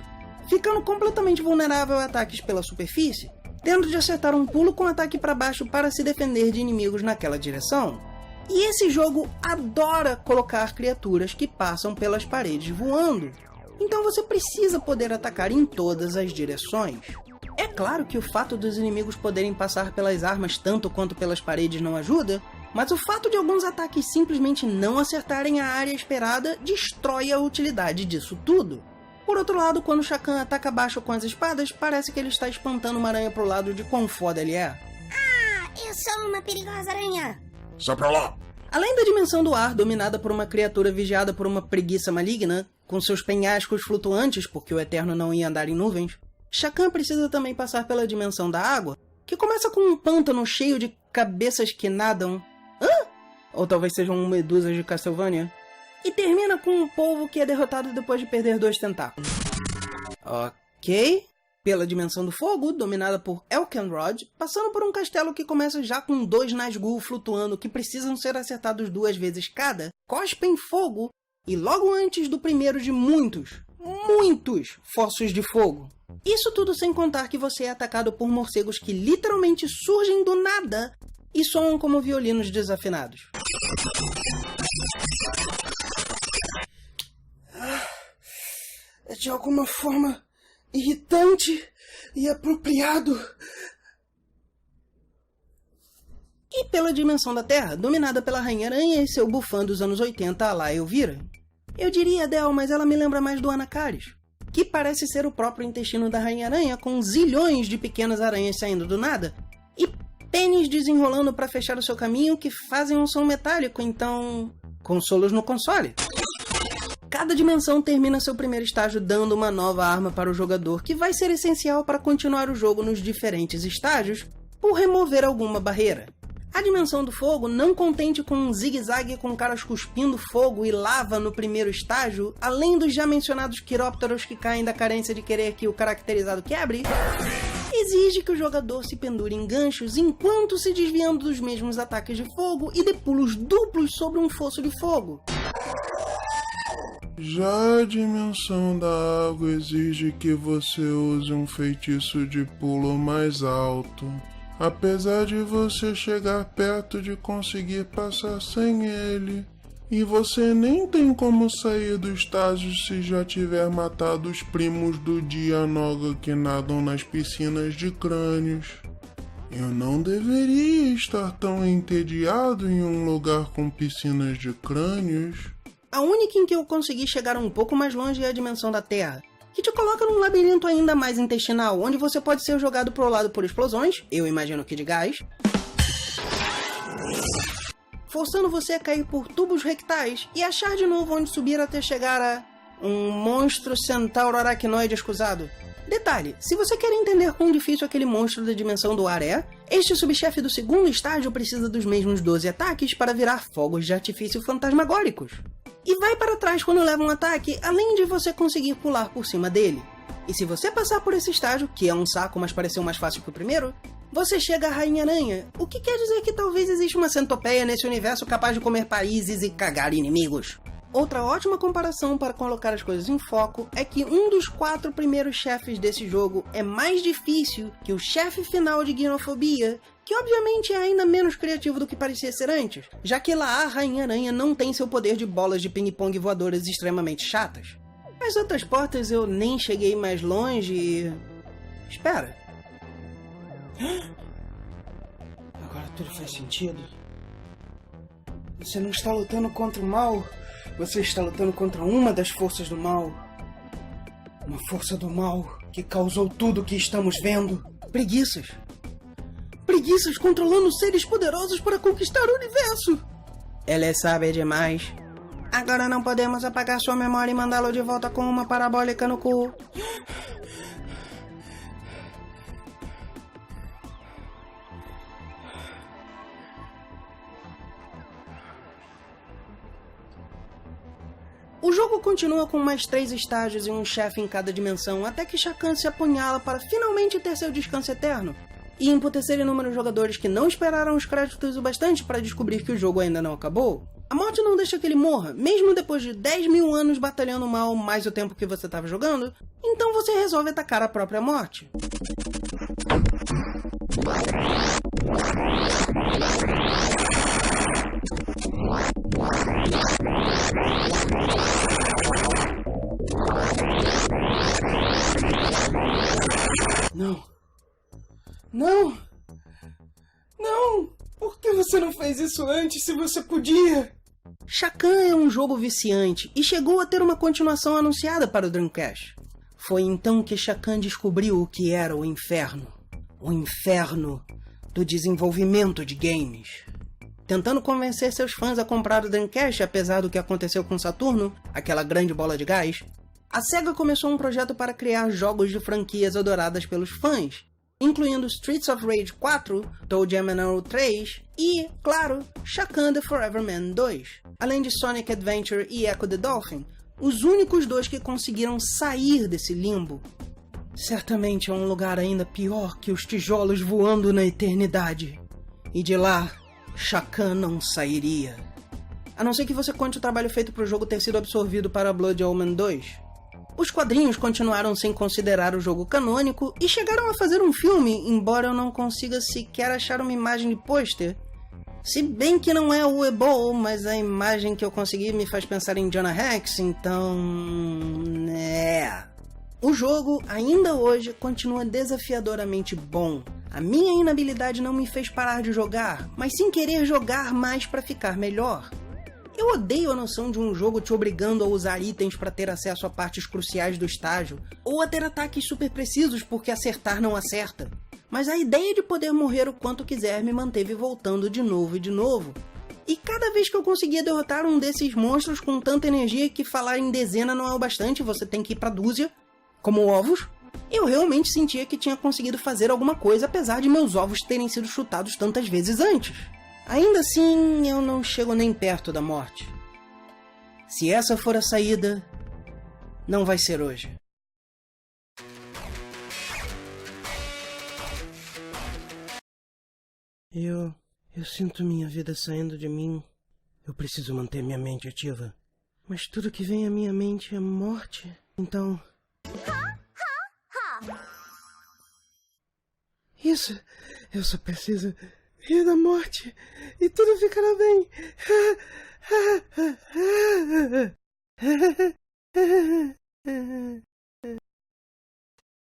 ficando completamente vulnerável a ataques pela superfície, tendo de acertar um pulo com ataque para baixo para se defender de inimigos naquela direção. E esse jogo adora colocar criaturas que passam pelas paredes voando, então você precisa poder atacar em todas as direções. É claro que o fato dos inimigos poderem passar pelas armas tanto quanto pelas paredes não ajuda, mas o fato de alguns ataques simplesmente não acertarem a área esperada destrói a utilidade disso tudo. Por outro lado, quando Shao Kahn ataca baixo com as espadas, parece que ele está espantando uma aranha pro lado de quão foda ele é. Ah, eu sou uma perigosa aranha. Sai pra lá! Além da dimensão do ar, dominada por uma criatura vigiada por uma preguiça maligna, com seus penhascos flutuantes, porque o Eterno não ia andar em nuvens, Shao Kahn precisa também passar pela dimensão da água, que começa com um pântano cheio de cabeças que nadam. Hã? Ou talvez sejam medusas de Castlevania. E termina com um polvo que é derrotado depois de perder 2 tentáculos. Ok. Pela dimensão do fogo, dominada por Elkenrod, passando por um castelo que começa já com 2 Nazgûl flutuando que precisam ser acertados 2 vezes cada, cospem fogo, e logo antes do primeiro de muitos fossos de fogo. Isso tudo sem contar que você é atacado por morcegos que literalmente surgem do nada e soam como violinos desafinados. É de alguma forma irritante e apropriado. E pela dimensão da Terra, dominada pela Rainha-Aranha e seu bufã dos anos 80 à la Elvira. Eu diria Adele, mas ela me lembra mais do Anacaris, que parece ser o próprio intestino da Rainha-Aranha, com zilhões de pequenas aranhas saindo do nada, e pênis desenrolando para fechar o seu caminho que fazem um som metálico, então... consolos no console. Cada dimensão termina seu primeiro estágio dando uma nova arma para o jogador, que vai ser essencial para continuar o jogo nos diferentes estágios, por remover alguma barreira. A dimensão do fogo, não contente com um zigue-zague com caras cuspindo fogo e lava no primeiro estágio, além dos já mencionados quirópteros que caem da carência de querer que o caracterizado quebre, exige que o jogador se pendure em ganchos enquanto se desviando dos mesmos ataques de fogo e dê pulos duplos sobre um fosso de fogo. Já a dimensão da água exige que você use um feitiço de pulo mais alto. Apesar de você chegar perto de conseguir passar sem ele, e você nem tem como sair do estágio se já tiver matado os primos do Dianoga que nadam nas piscinas de crânios. Eu não deveria estar tão entediado em um lugar com piscinas de crânios. A única em que eu consegui chegar um pouco mais longe é a dimensão da Terra, que te coloca num labirinto ainda mais intestinal, onde você pode ser jogado pro lado por explosões, eu imagino que de gás, forçando você a cair por tubos rectais e achar de novo onde subir até chegar a um monstro centauro aracnoide escusado. Detalhe, se você quer entender quão difícil aquele monstro da dimensão do ar é, este subchefe do segundo estágio precisa dos mesmos 12 ataques para virar fogos de artifício fantasmagóricos. E vai para trás quando leva um ataque, além de você conseguir pular por cima dele. E se você passar por esse estágio, que é um saco, mas pareceu mais fácil que o primeiro, você chega à Rainha-Aranha, o que quer dizer que talvez exista uma centopeia nesse universo capaz de comer países e cagar inimigos. Outra ótima comparação para colocar as coisas em foco é que um dos 4 primeiros chefes desse jogo é mais difícil que o chefe final de Guinofobia, que obviamente é ainda menos criativo do que parecia ser antes, já que lá a Rainha-Aranha não tem seu poder de bolas de ping-pong voadoras extremamente chatas. As outras portas eu nem cheguei mais longe e... Espera. Agora tudo faz sentido. Você não está lutando contra o mal, você está lutando contra uma das forças do mal. Uma força do mal que causou tudo o que estamos vendo. Preguiças. Preguiças controlando seres poderosos para conquistar o universo. Ela é sábia demais. Agora não podemos apagar sua memória e mandá-lo de volta com uma parabólica no cu. O jogo continua com mais 3 estágios e um chefe em cada dimensão, até que Shao Kahn se apunhala para finalmente ter seu descanso eterno, e emputecer inúmeros jogadores que não esperaram os créditos o bastante para descobrir que o jogo ainda não acabou. A morte não deixa que ele morra, mesmo depois de 10 mil anos batalhando o mal mais o tempo que você estava jogando, então você resolve atacar a própria morte. Não. Não! Não! Por que você não fez isso antes se você podia? Shao Kahn é um jogo viciante e chegou a ter uma continuação anunciada para o Dreamcast. Foi então que Shao Kahn descobriu o que era o inferno. O inferno do desenvolvimento de games. Tentando convencer seus fãs a comprar o Dreamcast, apesar do que aconteceu com Saturno, aquela grande bola de gás, a SEGA começou um projeto para criar jogos de franquias adoradas pelos fãs, incluindo Streets of Rage 4, ToeJam and Earl 3 e, claro, Shao Kahn The Forever Man 2, além de Sonic Adventure e Echo the Dolphin, os únicos 2 que conseguiram sair desse limbo. Certamente é um lugar ainda pior que os tijolos voando na eternidade. E de lá, Shao Kahn não sairia. A não ser que você conte o trabalho feito para o jogo ter sido absorvido para Blood Omen 2. Os quadrinhos continuaram sem considerar o jogo canônico e chegaram a fazer um filme, embora eu não consiga sequer achar uma imagem de pôster. Se bem que não é o Ebo, mas a imagem que eu consegui me faz pensar em Jonah Hex, então... O jogo, ainda hoje, continua desafiadoramente bom. A minha inabilidade não me fez parar de jogar, mas sim querer jogar mais para ficar melhor. Eu odeio a noção de um jogo te obrigando a usar itens para ter acesso a partes cruciais do estágio, ou a ter ataques super precisos porque acertar não acerta. Mas a ideia de poder morrer o quanto quiser me manteve voltando de novo e de novo. E cada vez que eu conseguia derrotar um desses monstros com tanta energia que falar em dezena não é o bastante, você tem que ir pra dúzia, como ovos, eu realmente sentia que tinha conseguido fazer alguma coisa, apesar de meus ovos terem sido chutados tantas vezes antes. Ainda assim, eu não chego nem perto da morte. Se essa for a saída, não vai ser hoje. Eu sinto minha vida saindo de mim. Eu preciso manter minha mente ativa. Mas tudo que vem à minha mente é morte. Então... Isso, eu só preciso rir da morte e tudo ficará bem.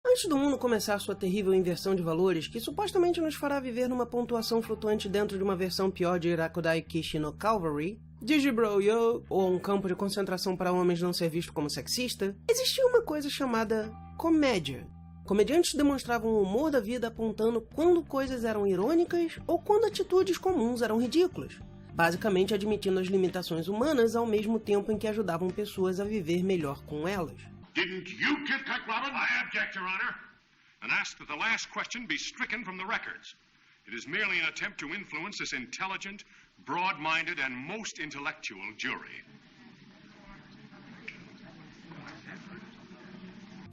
Antes do mundo começar sua terrível inversão de valores, que supostamente nos fará viver numa pontuação flutuante dentro de uma versão pior de Irakudai Kishi no Calvary, Digibro Yo, ou um campo de concentração para homens não ser visto como sexista, existia uma coisa chamada comédia. Comediantes demonstravam o humor da vida apontando quando coisas eram irônicas ou quando atitudes comuns eram ridículas, basicamente admitindo as limitações humanas ao mesmo tempo em que ajudavam pessoas a viver melhor com elas. Didn't you get that, Robin? I object, Your Honor, and ask that the last question be stricken from the records. It is merely an attempt to influence this intelligent, broad-minded, and most intellectual jury.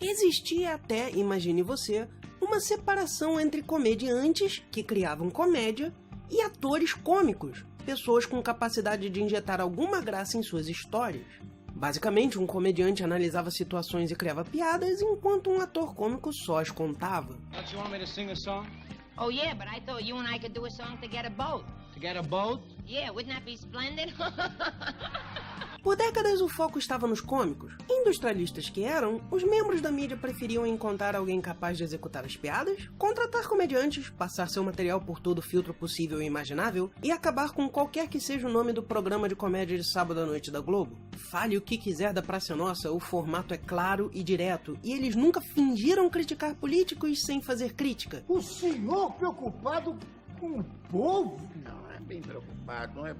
Existia até, imagine você, uma separação entre comediantes, que criavam comédia, e atores cômicos, pessoas com capacidade de injetar alguma graça em suas histórias. Basicamente, um comediante analisava situações e criava piadas, enquanto um ator cômico só as contava. Don't you want me to sing a song? Oh, yeah, but I thought you and I could do a song to get a boat. To get a boat? Yeah, wouldn't that be splendid? Por décadas o foco estava nos cômicos. Industrialistas que eram, os membros da mídia preferiam encontrar alguém capaz de executar as piadas, contratar comediantes, passar seu material por todo filtro possível e imaginável e acabar com qualquer que seja o nome do programa de comédia de sábado à noite da Globo. Fale o que quiser da Praça Nossa, o formato é claro e direto, e eles nunca fingiram criticar políticos sem fazer crítica. O senhor preocupado com o povo? Não é bem preocupado, é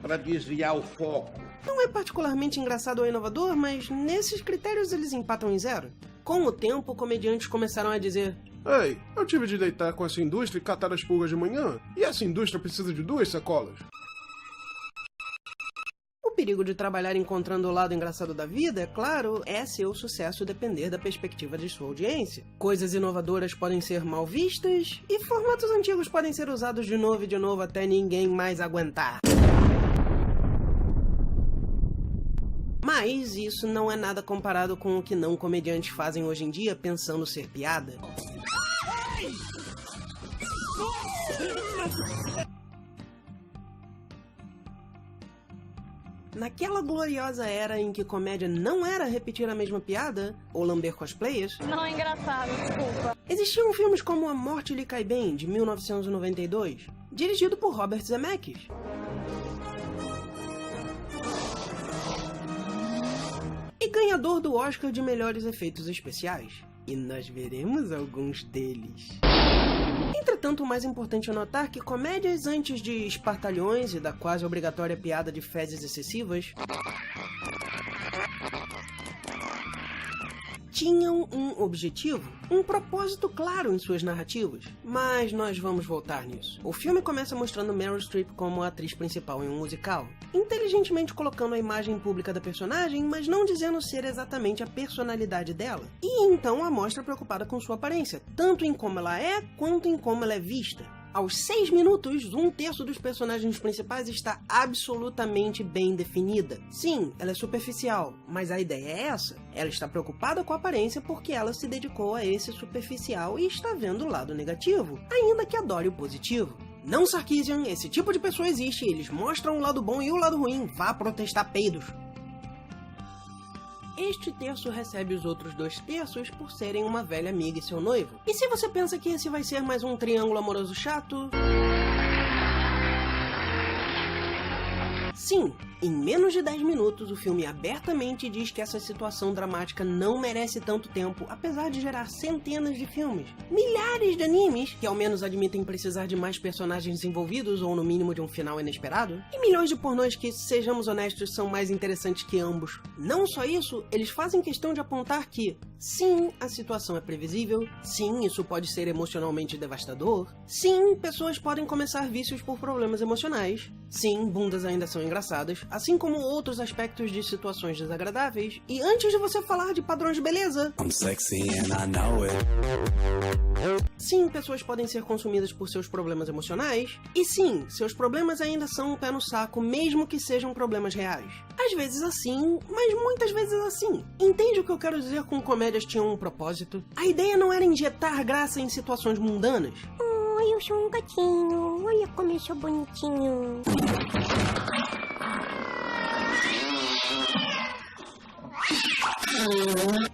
para desviar o foco. Não é particularmente engraçado ou inovador, mas nesses critérios eles empatam em zero. Com o tempo, comediantes começaram a dizer: Ei, eu tive de deitar com essa indústria e catar as pulgas de manhã, e essa indústria precisa de 2 sacolas. O perigo de trabalhar encontrando o lado engraçado da vida, é claro, é seu sucesso depender da perspectiva de sua audiência. Coisas inovadoras podem ser mal vistas, e formatos antigos podem ser usados de novo e de novo até ninguém mais aguentar. Mas isso não é nada comparado com o que não comediantes fazem hoje em dia pensando ser piada. Naquela gloriosa era em que comédia não era repetir a mesma piada ou lamber cosplayers, não é engraçado, desculpa. Existiam filmes como A Morte Lhe Cai Bem, de 1992, dirigido por Robert Zemeckis. E ganhador do Oscar de melhores efeitos especiais. E nós veremos alguns deles. Entretanto, o mais importante é notar que comédias antes de espartalhões e da quase obrigatória piada de fezes excessivas tinham um objetivo, um propósito claro em suas narrativas. Mas nós vamos voltar nisso. O filme começa mostrando Meryl Streep como a atriz principal em um musical, inteligentemente colocando a imagem pública da personagem, mas não dizendo ser exatamente a personalidade dela. E então a mostra preocupada com sua aparência, tanto em como ela é, quanto em como ela é vista. Aos 6 minutos, 1/3 dos personagens principais está absolutamente bem definida. Sim, ela é superficial, mas a ideia é essa. Ela está preocupada com a aparência porque ela se dedicou a esse superficial e está vendo o lado negativo, ainda que adore o positivo. Não, Sarkeesian, esse tipo de pessoa existe, eles mostram o lado bom e o lado ruim, vá protestar peidos. Este terço recebe os outros 2 terços por serem uma velha amiga e seu noivo. E se você pensa que esse vai ser mais um triângulo amoroso chato... Sim, em menos de 10 minutos o filme abertamente diz que essa situação dramática não merece tanto tempo, apesar de gerar centenas de filmes, milhares de animes, que ao menos admitem precisar de mais personagens envolvidos ou no mínimo de um final inesperado, e milhões de pornôs que, sejamos honestos, são mais interessantes que ambos. Não só isso, eles fazem questão de apontar que, sim, a situação é previsível, sim, isso pode ser emocionalmente devastador, sim, pessoas podem começar vícios por problemas emocionais, sim, bundas ainda são engraçadas, assim como outros aspectos de situações desagradáveis, e antes de você falar de padrões de beleza, I'm sexy and I know it. Sim, pessoas podem ser consumidas por seus problemas emocionais, e sim, seus problemas ainda são um pé no saco, mesmo que sejam problemas reais. Às vezes assim, mas muitas vezes assim. Entende o que eu quero dizer com comédias tinham um propósito? A ideia não era injetar graça em situações mundanas. Oi, eu sou um gatinho. Olha como eu sou bonitinho.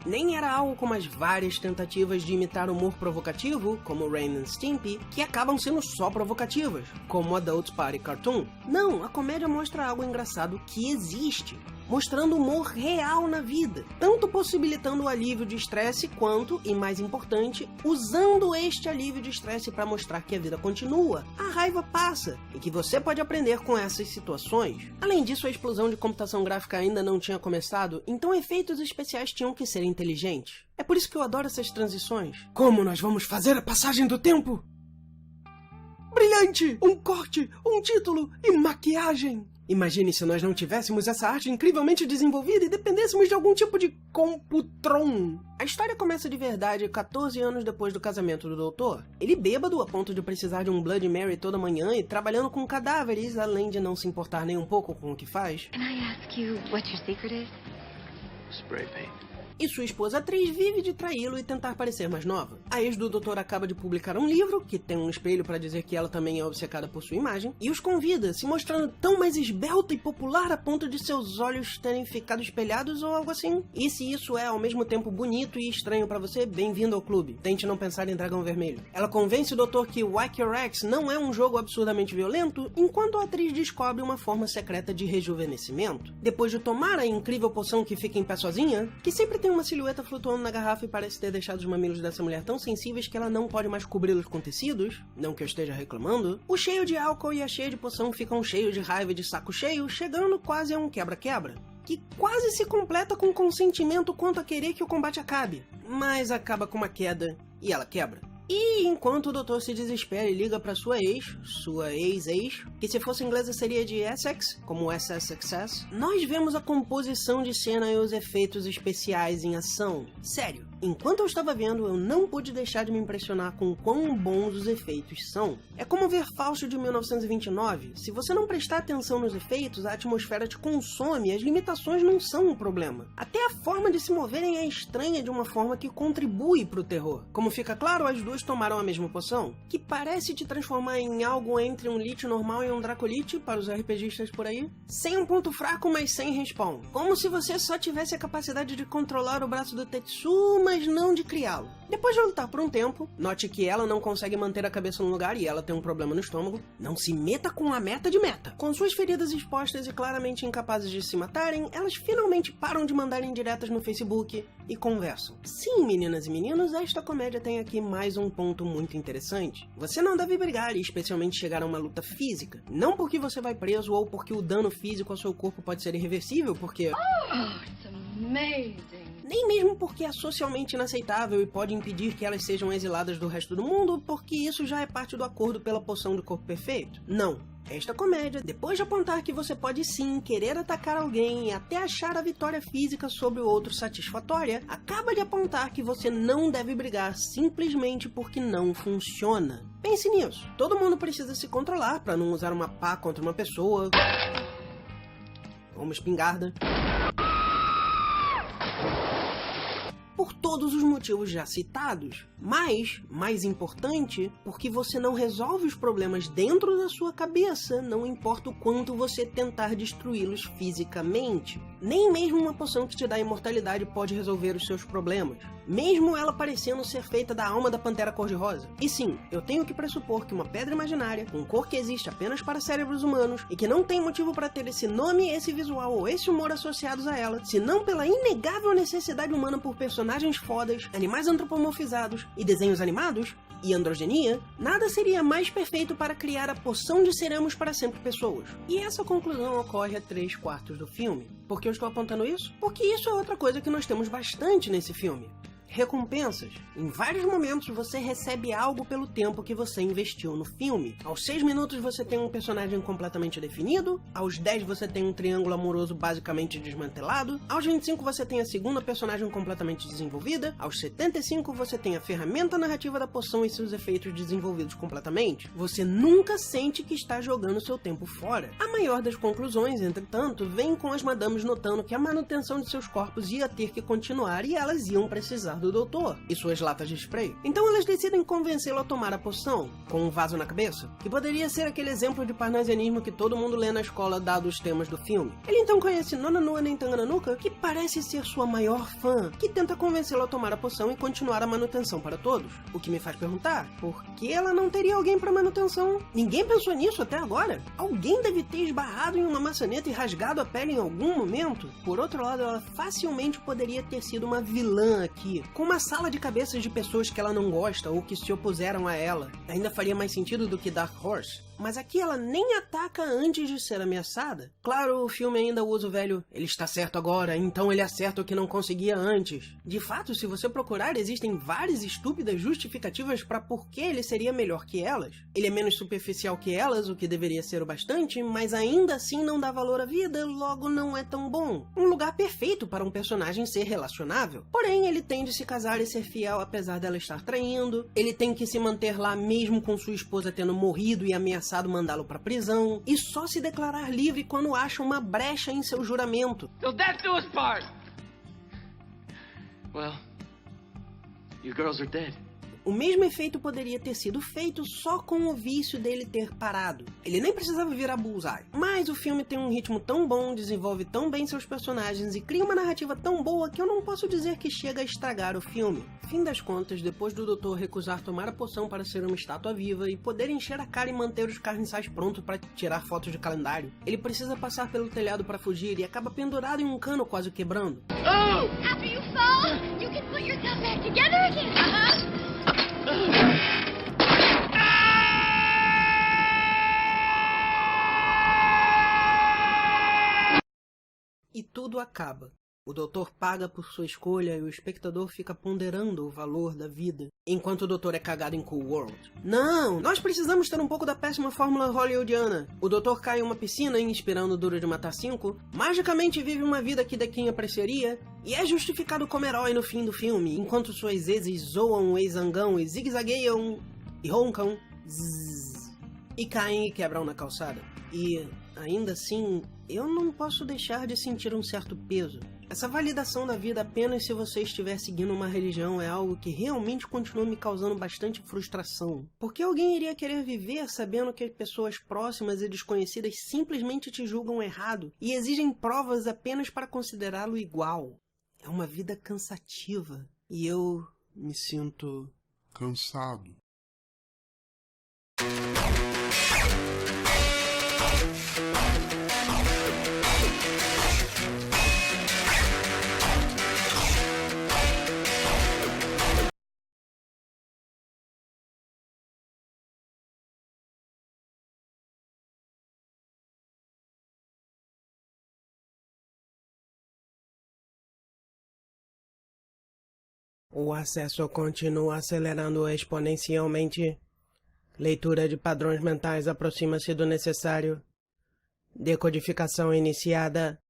Nem era algo como as várias tentativas de imitar humor provocativo, como Ren and Stimpy, que acabam sendo só provocativas, como Adult Party Cartoon. Não, a comédia mostra algo engraçado que existe, mostrando humor real na vida, tanto possibilitando o alívio de estresse quanto, e mais importante, usando este alívio de estresse para mostrar que a vida continua, a raiva passa, e que você pode aprender com essas situações. Além disso, a explosão de computação gráfica ainda não tinha começado, então efeitos especiais tinham que ser inteligentes. É por isso que eu adoro essas transições. Como nós vamos fazer a passagem do tempo? Brilhante! Um corte, um título e maquiagem! Imagine se nós não tivéssemos essa arte incrivelmente desenvolvida e dependêssemos de algum tipo de computron. A história começa de verdade 14 anos depois do casamento do doutor. Ele bêbado a ponto de precisar de um Bloody Mary toda manhã e trabalhando com cadáveres, além de não se importar nem um pouco com o que faz. Can I ask you what your secret is? Spray paint. E sua esposa atriz vive de traí-lo e tentar parecer mais nova. A ex do doutor acaba de publicar um livro, que tem um espelho para dizer que ela também é obcecada por sua imagem, e os convida, se mostrando tão mais esbelta e popular a ponto de seus olhos terem ficado espelhados ou algo assim. E se isso é ao mesmo tempo bonito e estranho para você, bem-vindo ao clube. Tente não pensar em Dragão Vermelho. Ela convence o doutor que Whack Your Ex não é um jogo absurdamente violento, enquanto a atriz descobre uma forma secreta de rejuvenescimento. Depois de tomar a incrível poção que fica em pé sozinha, que sempre tem uma silhueta flutuando na garrafa e parece ter deixado os mamilos dessa mulher tão sensíveis que ela não pode mais cobri-los com tecidos, não que eu esteja reclamando, o cheio de álcool e a cheia de poção ficam cheios de raiva e de saco cheio, chegando quase a um quebra-quebra, que quase se completa com consentimento quanto a querer que o combate acabe, mas acaba com uma queda e ela quebra. E enquanto o doutor se desespera e liga para sua ex-ex, que se fosse inglesa seria de Essex, como SSXS, nós vemos a composição de cena e os efeitos especiais em ação. Sério, enquanto eu estava vendo, eu não pude deixar de me impressionar com quão bons os efeitos são. É como ver Fausto de 1929. Se você não prestar atenção nos efeitos, a atmosfera te consome e as limitações não são um problema. Até a forma de se moverem é estranha de uma forma que contribui para o terror. Como fica claro, as duas tomaram a mesma poção, que parece te transformar em algo entre um Lich normal e um Dracolite, para os RPGistas por aí, sem um ponto fraco, mas sem respawn. Como se você só tivesse a capacidade de controlar o braço do Tetsu, mas não de criá-lo. Depois de lutar por um tempo, note que ela não consegue manter a cabeça no lugar e ela tem um problema no estômago. Não se meta com a meta de meta. Com suas feridas expostas e claramente incapazes de se matarem, elas finalmente param de mandar indiretas no Facebook e conversam. Sim, meninas e meninos, esta comédia tem aqui mais um ponto muito interessante. Você não deve brigar e especialmente chegar a uma luta física. Não porque você vai preso ou porque o dano físico ao seu corpo pode ser irreversível, porque... Oh, it's amazing. Nem mesmo porque é socialmente inaceitável e pode impedir que elas sejam exiladas do resto do mundo, porque isso já é parte do acordo pela poção do corpo perfeito. Não. Esta comédia, depois de apontar que você pode sim querer atacar alguém e até achar a vitória física sobre o outro satisfatória, acaba de apontar que você não deve brigar simplesmente porque não funciona. Pense nisso. Todo mundo precisa se controlar para não usar uma pá contra uma pessoa, ou uma espingarda. por todos os motivos já citados, mas, mais importante, porque você não resolve os problemas dentro da sua cabeça, não importa o quanto você tentar destruí-los fisicamente. Nem mesmo uma poção que te dá imortalidade pode resolver os seus problemas, mesmo ela parecendo ser feita da alma da Pantera Cor-de-Rosa. E sim, eu tenho que pressupor que uma pedra imaginária, com cor que existe apenas para cérebros humanos, e que não tem motivo para ter esse nome, esse visual ou esse humor associados a ela, senão pela inegável necessidade humana por personagens fodas, animais antropomorfizados e desenhos animados, e androgenia, nada seria mais perfeito para criar a poção de seremos para sempre pessoas. E essa conclusão ocorre a 3/4 do filme. Por que eu estou apontando isso? Porque isso é outra coisa que nós temos bastante nesse filme. Recompensas. Em vários momentos você recebe algo pelo tempo que você investiu no filme. Aos 6 minutos você tem um personagem completamente definido, aos 10 você tem um triângulo amoroso basicamente desmantelado, aos 25 você tem a segunda personagem completamente desenvolvida, aos 75 você tem a ferramenta narrativa da poção e seus efeitos desenvolvidos completamente. Você nunca sente que está jogando seu tempo fora. A maior das conclusões, entretanto, vem com as madames notando que a manutenção de seus corpos ia ter que continuar e elas iam precisar do doutor e suas latas de spray. Então elas decidem convencê-lo a tomar a poção, com um vaso na cabeça, que poderia ser aquele exemplo de parnasianismo que todo mundo lê na escola dado os temas do filme. Ele então conhece Nona Nua nem Tangananuka, que parece ser sua maior fã, que tenta convencê-lo a tomar a poção e continuar a manutenção para todos. O que me faz perguntar, por que ela não teria alguém para manutenção? Ninguém pensou nisso até agora? Alguém deve ter esbarrado em uma maçaneta e rasgado a pele em algum momento? Por outro lado, ela facilmente poderia ter sido uma vilã aqui, com uma sala de cabeças de pessoas que ela não gosta ou que se opuseram a ela. Ainda faria mais sentido do que Dark Horse. Mas aqui ela nem ataca antes de ser ameaçada. Claro, o filme ainda usa o velho "ele está certo agora, então ele acerta o que não conseguia antes". De fato, se você procurar, existem várias estúpidas justificativas para por que ele seria melhor que elas. Ele é menos superficial que elas, o que deveria ser o bastante, mas ainda assim não dá valor à vida, logo não é tão bom. Um lugar perfeito para um personagem ser relacionável. Porém, ele tem de se casar e ser fiel apesar dela estar traindo. Ele tem que se manter lá mesmo com sua esposa tendo morrido e ameaçado mandá-lo para prisão, e só se declarar livre quando acha uma brecha em seu juramento. Till death do us part. Well, you girls are dead. O mesmo efeito poderia ter sido feito só com o vício dele ter parado. Ele nem precisava virar Bullseye. Mas o filme tem um ritmo tão bom, desenvolve tão bem seus personagens e cria uma narrativa tão boa que eu não posso dizer que chega a estragar o filme. Fim das contas, depois do doutor recusar tomar a poção para ser uma estátua viva e poder encher a cara e manter os carniçais prontos para tirar fotos de calendário, ele precisa passar pelo telhado para fugir e acaba pendurado em um cano quase quebrando. Oh! After you fall, you can put yourself back together again. E tudo acaba. O doutor paga por sua escolha e o espectador fica ponderando o valor da vida, enquanto o doutor é cagado em Cool World. Não, nós precisamos ter um pouco da péssima fórmula hollywoodiana. O doutor cai em uma piscina inspirando Duro de Matar 5, magicamente vive uma vida que Dequinha apreciaria, e é justificado como herói no fim do filme, enquanto suas exes zoam o ex-zangão e zigue-zagueiam e roncam, zzz, e caem e quebram na calçada. E, ainda assim, eu não posso deixar de sentir um certo peso. Essa validação da vida apenas se você estiver seguindo uma religião é algo que realmente continua me causando bastante frustração. Por que alguém iria querer viver sabendo que pessoas próximas e desconhecidas simplesmente te julgam errado e exigem provas apenas para considerá-lo igual? É uma vida cansativa e eu me sinto... cansado. O acesso continua acelerando exponencialmente. Leitura de padrões mentais aproxima-se do necessário. Decodificação iniciada.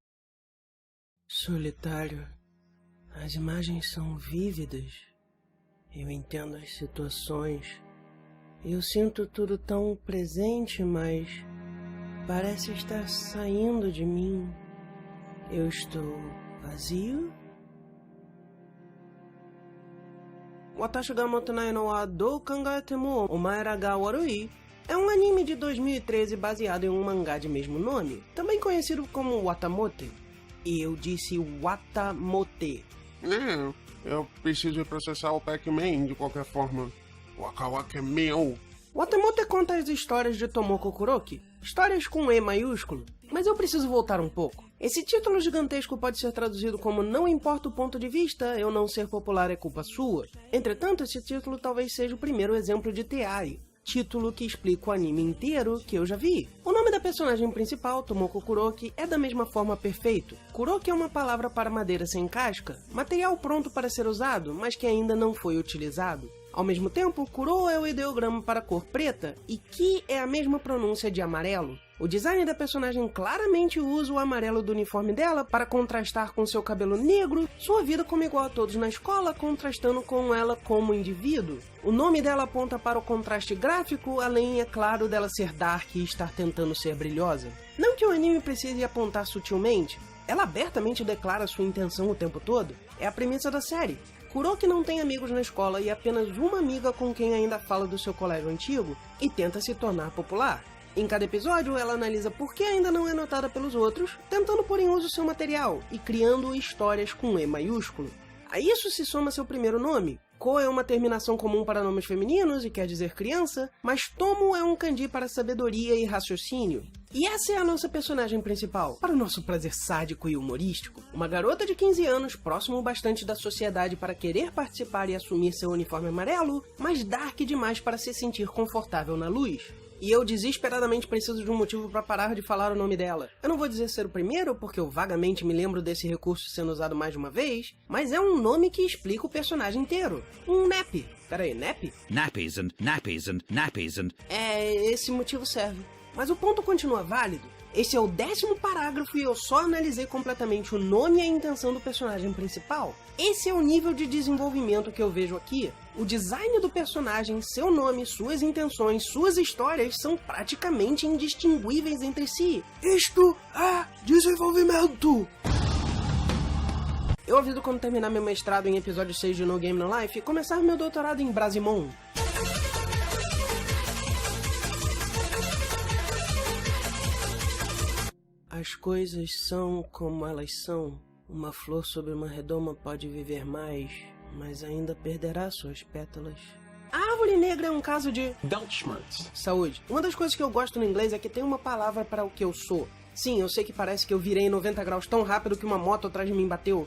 Solitário. As imagens são vívidas. Eu entendo as situações. Eu sinto tudo tão presente, mas parece estar saindo de mim. Eu estou vazio? Watashi ga motenai no wa dou kangaete mo omaera ga warui é um anime de 2013 baseado em um mangá de mesmo nome, também conhecido como Watamote. E eu disse Watamote. Eu preciso processar o Pac-Man de qualquer forma. Waka Waka é meu. Watamote conta as histórias de Tomoko Kuroki, histórias com E maiúsculo, mas eu preciso voltar um pouco. Esse título gigantesco pode ser traduzido como não importa o ponto de vista, eu não ser popular é culpa sua. Entretanto, esse título talvez seja o primeiro exemplo de teai, título que explica o anime inteiro que eu já vi. O nome da personagem principal, Tomoko Kuroki, é da mesma forma perfeito. Kuroki é uma palavra para madeira sem casca, material pronto para ser usado, mas que ainda não foi utilizado. Ao mesmo tempo, Kuro é o ideograma para cor preta e Ki é a mesma pronúncia de amarelo. O design da personagem claramente usa o amarelo do uniforme dela para contrastar com seu cabelo negro, sua vida como igual a todos na escola, contrastando com ela como indivíduo. O nome dela aponta para o contraste gráfico, além, é claro, dela ser dark e estar tentando ser brilhosa. Não que o anime precise apontar sutilmente, ela abertamente declara sua intenção o tempo todo. É a premissa da série. Kuroki não tem amigos na escola e apenas uma amiga com quem ainda fala do seu colégio antigo e tenta se tornar popular. Em cada episódio, ela analisa por que ainda não é notada pelos outros, tentando pôr em uso seu material e criando histórias com E maiúsculo. A isso se soma seu primeiro nome. Ko é uma terminação comum para nomes femininos e quer dizer criança, mas Tomo é um kanji para sabedoria e raciocínio. E essa é a nossa personagem principal, para o nosso prazer sádico e humorístico. Uma garota de 15 anos, próximo bastante da sociedade para querer participar e assumir seu uniforme amarelo, mas dark demais para se sentir confortável na luz. E eu desesperadamente preciso de um motivo para parar de falar o nome dela. Eu não vou dizer ser o primeiro, porque eu vagamente me lembro desse recurso sendo usado mais de uma vez, mas é um nome que explica o personagem inteiro. Um nap. Peraí, nap? Nappies and nappies and nappies and... Esse motivo serve. Mas o ponto continua válido. Esse é o 10º parágrafo e eu só analisei completamente o nome e a intenção do personagem principal. Esse é o nível de desenvolvimento que eu vejo aqui. O design do personagem, seu nome, suas intenções, suas histórias são praticamente indistinguíveis entre si. Isto é desenvolvimento! Eu aviso quando terminar meu mestrado em episódio 6 de No Game No Life e começar meu doutorado em Brasimon. As coisas são como elas são. Uma flor sobre uma redoma pode viver mais, mas ainda perderá suas pétalas. A árvore negra é um caso de... Saúde. Uma das coisas que eu gosto no inglês é que tem uma palavra para o que eu sou. Sim, eu sei que parece que eu virei 90 graus tão rápido que uma moto atrás de mim bateu.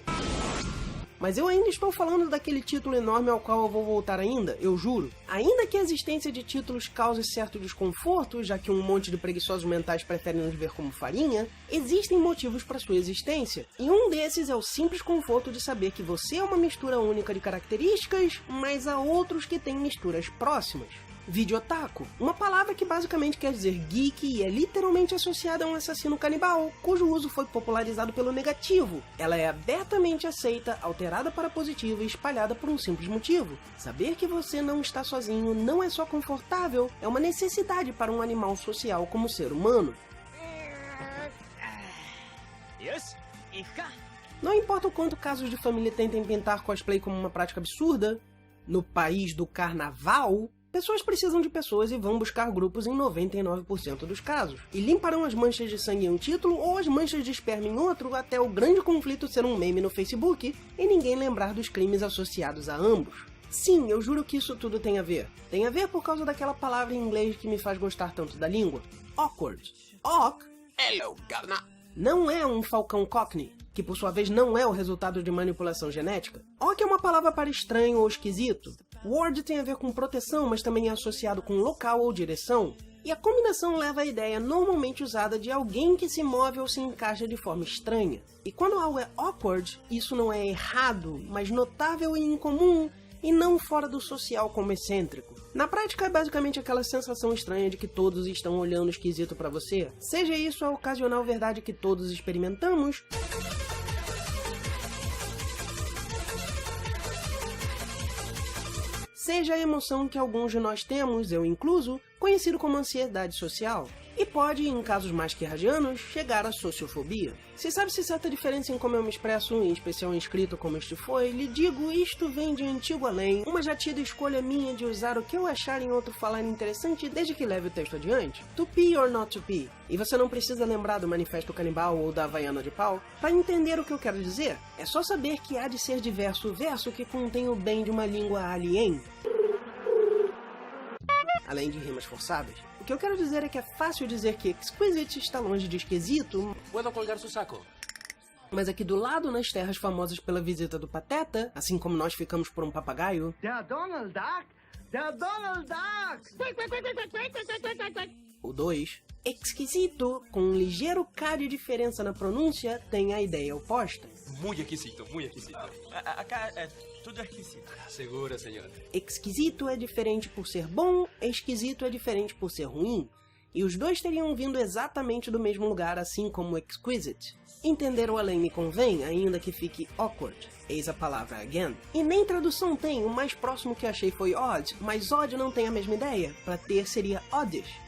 Mas eu ainda estou falando daquele título enorme ao qual eu vou voltar ainda, eu juro. Ainda que a existência de títulos cause certo desconforto, já que um monte de preguiçosos mentais preferem nos ver como farinha, existem motivos para sua existência. E um desses é o simples conforto de saber que você é uma mistura única de características, mas há outros que têm misturas próximas. Vídeo otaku, uma palavra que basicamente quer dizer geek e é literalmente associada a um assassino canibal, cujo uso foi popularizado pelo negativo. Ela é abertamente aceita, alterada para positivo e espalhada por um simples motivo. Saber que você não está sozinho não é só confortável, é uma necessidade para um animal social como ser humano. Não importa o quanto casos de família tentem pintar cosplay como uma prática absurda, no país do carnaval... Pessoas precisam de pessoas e vão buscar grupos em 99% dos casos. E limparão as manchas de sangue em um título ou as manchas de esperma em outro até o grande conflito ser um meme no Facebook e ninguém lembrar dos crimes associados a ambos. Sim, eu juro que isso tudo tem a ver. Tem a ver por causa daquela palavra em inglês que me faz gostar tanto da língua. Awkward. Awk. Hello, governor. Não é um falcão cockney, que por sua vez não é o resultado de manipulação genética. Awk é uma palavra para estranho ou esquisito. Ward tem a ver com proteção, mas também é associado com local ou direção. E a combinação leva à ideia normalmente usada de alguém que se move ou se encaixa de forma estranha. E quando algo é awkward, isso não é errado, mas notável e incomum, e não fora do social como excêntrico. Na prática é basicamente aquela sensação estranha de que todos estão olhando esquisito pra você. Seja isso a ocasional verdade que todos experimentamos... seja a emoção que alguns de nós temos, eu incluso, conhecido como ansiedade social. E pode, em casos mais querragianos, chegar à sociofobia. Se sabe se certa diferença em como eu me expresso, em especial em escrito como este foi, lhe digo, isto vem de antigo além, uma já tida escolha minha de usar o que eu achar em outro falar interessante desde que leve o texto adiante. To be or not to be. E você não precisa lembrar do Manifesto Canibal ou da Havaiana de Pau para entender o que eu quero dizer. É só saber que há de ser diverso o verso que contém o bem de uma língua alien. Além de rimas forçadas. O que eu quero dizer é que é fácil dizer que exquisite está longe de esquisito. Puedo colgar su saco. Mas aqui do lado, nas terras famosas pela visita do Pateta, assim como nós ficamos por um papagaio... Der Donald Duck! Der Donald Duck! O 2, exquisito, com um ligeiro K de diferença na pronúncia, tem a ideia oposta. Muy exquisito, muy exquisito. Acá é tudo exquisito. Segura, senhora. Exquisito é diferente por ser bom, esquisito é diferente por ser ruim. E os dois teriam vindo exatamente do mesmo lugar, assim como exquisite. Entender o além me convém, ainda que fique awkward. Eis a palavra again. E nem tradução tem, o mais próximo que achei foi odd, mas odd não tem a mesma ideia. Para ter seria oddish.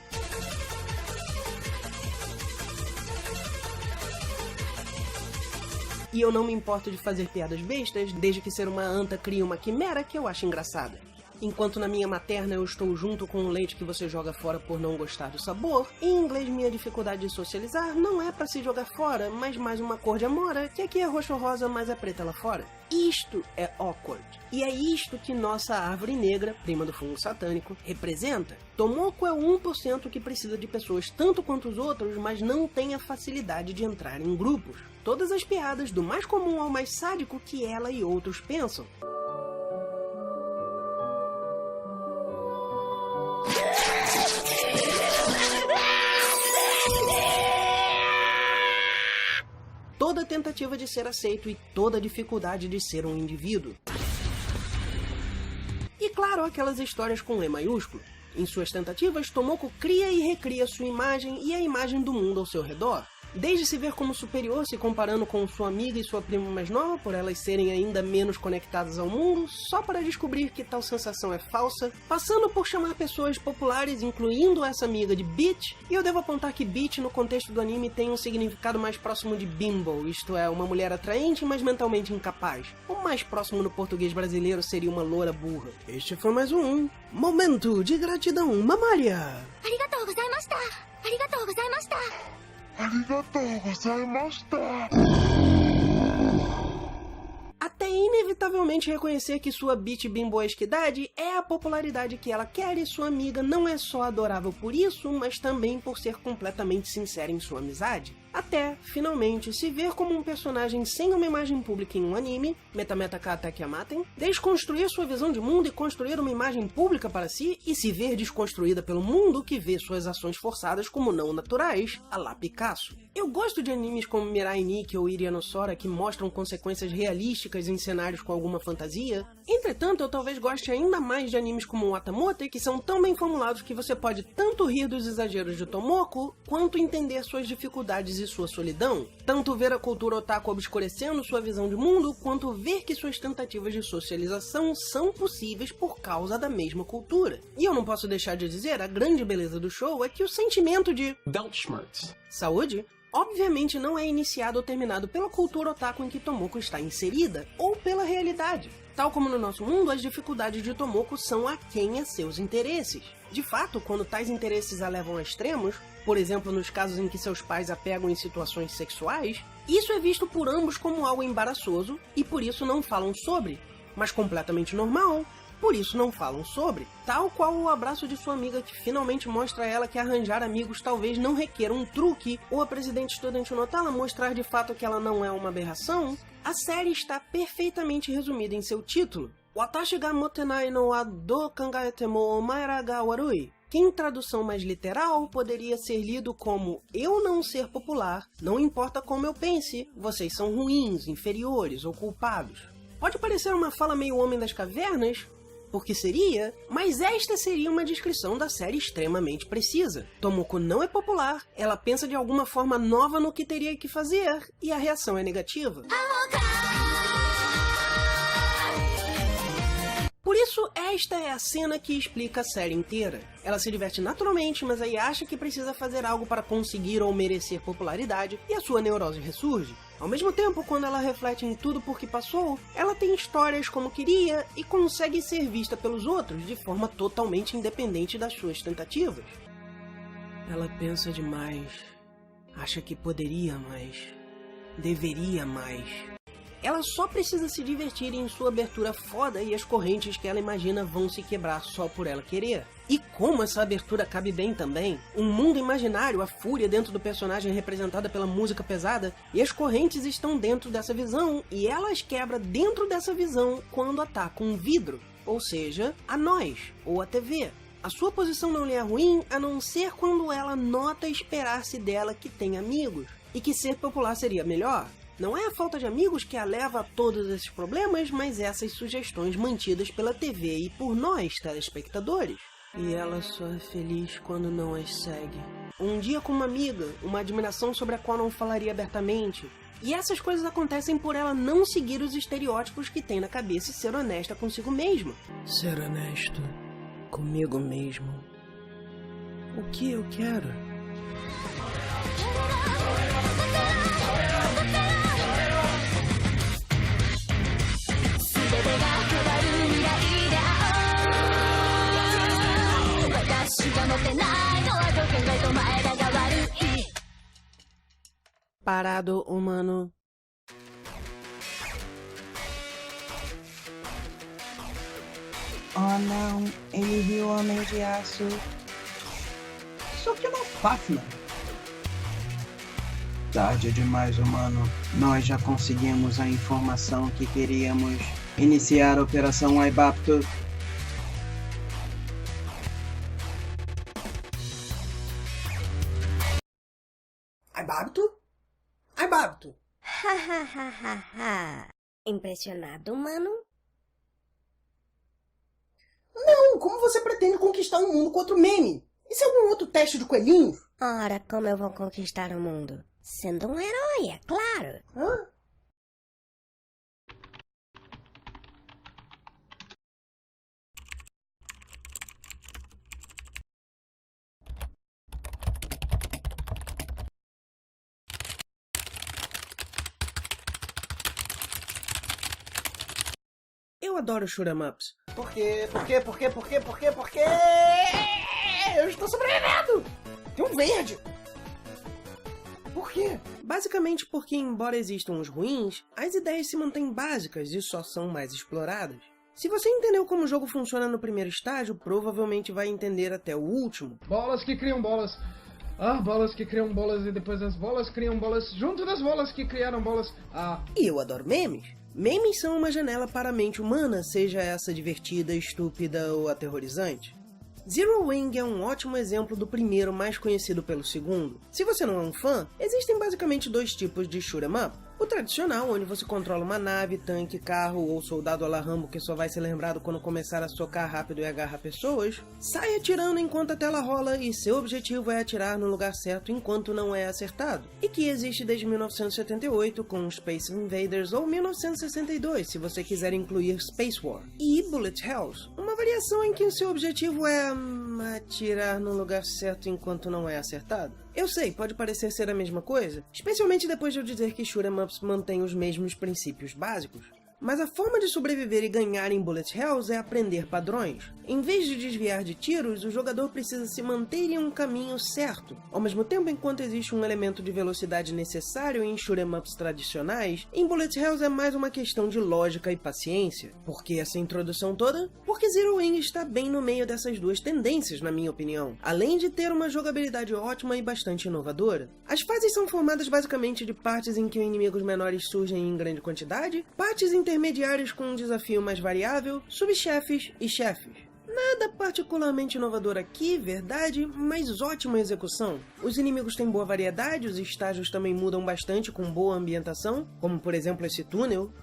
E eu não me importo de fazer piadas bestas, desde que ser uma anta crie uma quimera que eu acho engraçada. Enquanto na minha materna eu estou junto com o leite que você joga fora por não gostar do sabor, em inglês minha dificuldade de socializar não é pra se jogar fora, mas mais uma cor de amora, que aqui é roxo rosa, mas é preta lá fora. Isto é awkward. E é isto que nossa árvore negra, prima do fungo satânico, representa. Tomoko é o 1% que precisa de pessoas tanto quanto os outros, mas não tem a facilidade de entrar em grupos. Todas as piadas, do mais comum ao mais sádico, que ela e outros pensam. Toda tentativa de ser aceito e toda dificuldade de ser um indivíduo. E claro, aquelas histórias com E maiúsculo. Em suas tentativas, Tomoko cria e recria sua imagem e a imagem do mundo ao seu redor. Desde se ver como superior se comparando com sua amiga e sua prima mais nova, por elas serem ainda menos conectadas ao mundo, só para descobrir que tal sensação é falsa, passando por chamar pessoas populares, incluindo essa amiga de bitch, e eu devo apontar que bitch no contexto do anime tem um significado mais próximo de bimbo, isto é, uma mulher atraente, mas mentalmente incapaz. O mais próximo no português brasileiro seria uma loura burra. Este foi mais um Momento de Gratidão Mamária. Arigatou gozaimashita! Arigatou gozaimashita! Arigatou gozaimashita! Até inevitavelmente reconhecer que sua bitch bimboesquidade é a popularidade que ela quer e sua amiga não é só adorável por isso, mas também por ser completamente sincera em sua amizade. Até, finalmente, se ver como um personagem sem uma imagem pública em um anime, Metameta Kateki Amaten, desconstruir sua visão de mundo e construir uma imagem pública para si e se ver desconstruída pelo mundo que vê suas ações forçadas como não naturais, à la Picasso. Eu gosto de animes como Mirai Nikki ou Irianosora que mostram consequências realísticas em cenários com alguma fantasia. Entretanto, eu talvez goste ainda mais de animes como Watamote, que são tão bem formulados que você pode tanto rir dos exageros de Tomoko, quanto entender suas dificuldades e sua solidão. Tanto ver a cultura otaku obscurecendo sua visão de mundo, quanto ver que suas tentativas de socialização são possíveis por causa da mesma cultura. E eu não posso deixar de dizer, a grande beleza do show é que o sentimento de Weltschmerz. Saúde obviamente não é iniciado ou terminado pela cultura otaku em que Tomoko está inserida, ou pela realidade. Tal como no nosso mundo, as dificuldades de Tomoko são aquém a seus interesses. De fato, quando tais interesses a levam a extremos, por exemplo nos casos em que seus pais a pegam em situações sexuais, isso é visto por ambos como algo embaraçoso e por isso não falam sobre, mas completamente normal, por isso não falam sobre. Tal qual o abraço de sua amiga que finalmente mostra a ela que arranjar amigos talvez não requer um truque, ou a presidente estudantil notá-la mostrar de fato que ela não é uma aberração, a série está perfeitamente resumida em seu título. Watashi ga motenai no wa do kangaete mo omaera ga warui. Que em tradução mais literal poderia ser lido como eu não ser popular, não importa como eu pense, vocês são ruins, inferiores ou culpados. Pode parecer uma fala meio Homem das Cavernas, porque seria, mas esta seria uma descrição da série extremamente precisa. Tomoko não é popular, ela pensa de alguma forma nova no que teria que fazer, e a reação é negativa. Por isso, esta é a cena que explica a série inteira. Ela se diverte naturalmente, mas aí acha que precisa fazer algo para conseguir ou merecer popularidade, e a sua neurose ressurge. Ao mesmo tempo, quando ela reflete em tudo por que passou, ela tem histórias como queria e consegue ser vista pelos outros de forma totalmente independente das suas tentativas. Ela pensa demais, acha que poderia mais, deveria mais. Ela só precisa se divertir em sua abertura foda e as correntes que ela imagina vão se quebrar só por ela querer. E como essa abertura cabe bem também, um mundo imaginário, a fúria dentro do personagem representada pela música pesada, e as correntes estão dentro dessa visão, e ela as quebra dentro dessa visão quando ataca um vidro, ou seja, a nós, ou a TV. A sua posição não lhe é ruim, a não ser quando ela nota esperar-se dela que tem amigos, e que ser popular seria melhor. Não é a falta de amigos que a leva a todos esses problemas, mas essas sugestões mantidas pela TV e por nós, telespectadores. E ela só é feliz quando não as segue. Um dia com uma amiga, uma admiração sobre a qual não falaria abertamente. E essas coisas acontecem por ela não seguir os estereótipos que tem na cabeça e ser honesta consigo mesma. Ser honesto comigo mesmo. O que eu quero? Parado, humano. Oh não, ele viu o Homem de Aço. Só que não Fafner. Tarde demais, humano. Nós já conseguimos a informação que queríamos. Iniciar a Operação Aibapto. Aibapto? Aibapto! Ha. Impressionado, humano? Não, como você pretende conquistar o mundo contra o meme? Isso é algum outro teste de coelhinho? Ora, como eu vou conquistar o mundo? Sendo um herói, é claro. Hã? Eu adoro shoot'em ups. Por quê? Eu estou sobrevivendo! Tem um verde! Por quê? Basicamente porque, embora existam os ruins, as ideias se mantêm básicas e só são mais exploradas. Se você entendeu como o jogo funciona no primeiro estágio, provavelmente vai entender até o último. Bolas que criam bolas. Bolas que criam bolas e depois as bolas criam bolas junto das bolas que criaram bolas. E eu adoro memes. Memes são uma janela para a mente humana, seja essa divertida, estúpida ou aterrorizante. Zero Wing é um ótimo exemplo do primeiro mais conhecido pelo segundo. Se você não é um fã, existem basicamente dois tipos de shoot'em up. O tradicional, onde você controla uma nave, tanque, carro ou soldado à la Rambo que só vai ser lembrado quando começar a socar rápido e agarrar pessoas, sai atirando enquanto a tela rola e seu objetivo é atirar no lugar certo enquanto não é acertado. E que existe desde 1978 com Space Invaders ou 1962 se você quiser incluir Space War. E Bullet Hells, uma variação em que o seu objetivo é atirar no lugar certo enquanto não é acertado. Eu sei, pode parecer ser a mesma coisa, especialmente depois de eu dizer que shoot'em ups mantêm os mesmos princípios básicos. Mas a forma de sobreviver e ganhar em Bullet Hells é aprender padrões. Em vez de desviar de tiros, o jogador precisa se manter em um caminho certo. Ao mesmo tempo, enquanto existe um elemento de velocidade necessário em shoot'em ups tradicionais, em Bullet Hells é mais uma questão de lógica e paciência. Por que essa introdução toda? Porque Zero Wing está bem no meio dessas duas tendências, na minha opinião, além de ter uma jogabilidade ótima e bastante inovadora. As fases são formadas basicamente de partes em que inimigos menores surgem em grande quantidade, partes intermediários com um desafio mais variável, subchefes e chefes. Nada particularmente inovador aqui, verdade, mas ótima execução. Os inimigos têm boa variedade, os estágios também mudam bastante com boa ambientação, como por exemplo esse túnel.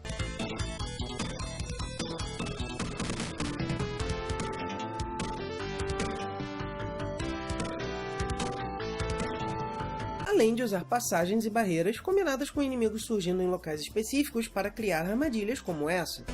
Além de usar passagens e barreiras combinadas com inimigos surgindo em locais específicos para criar armadilhas como essa.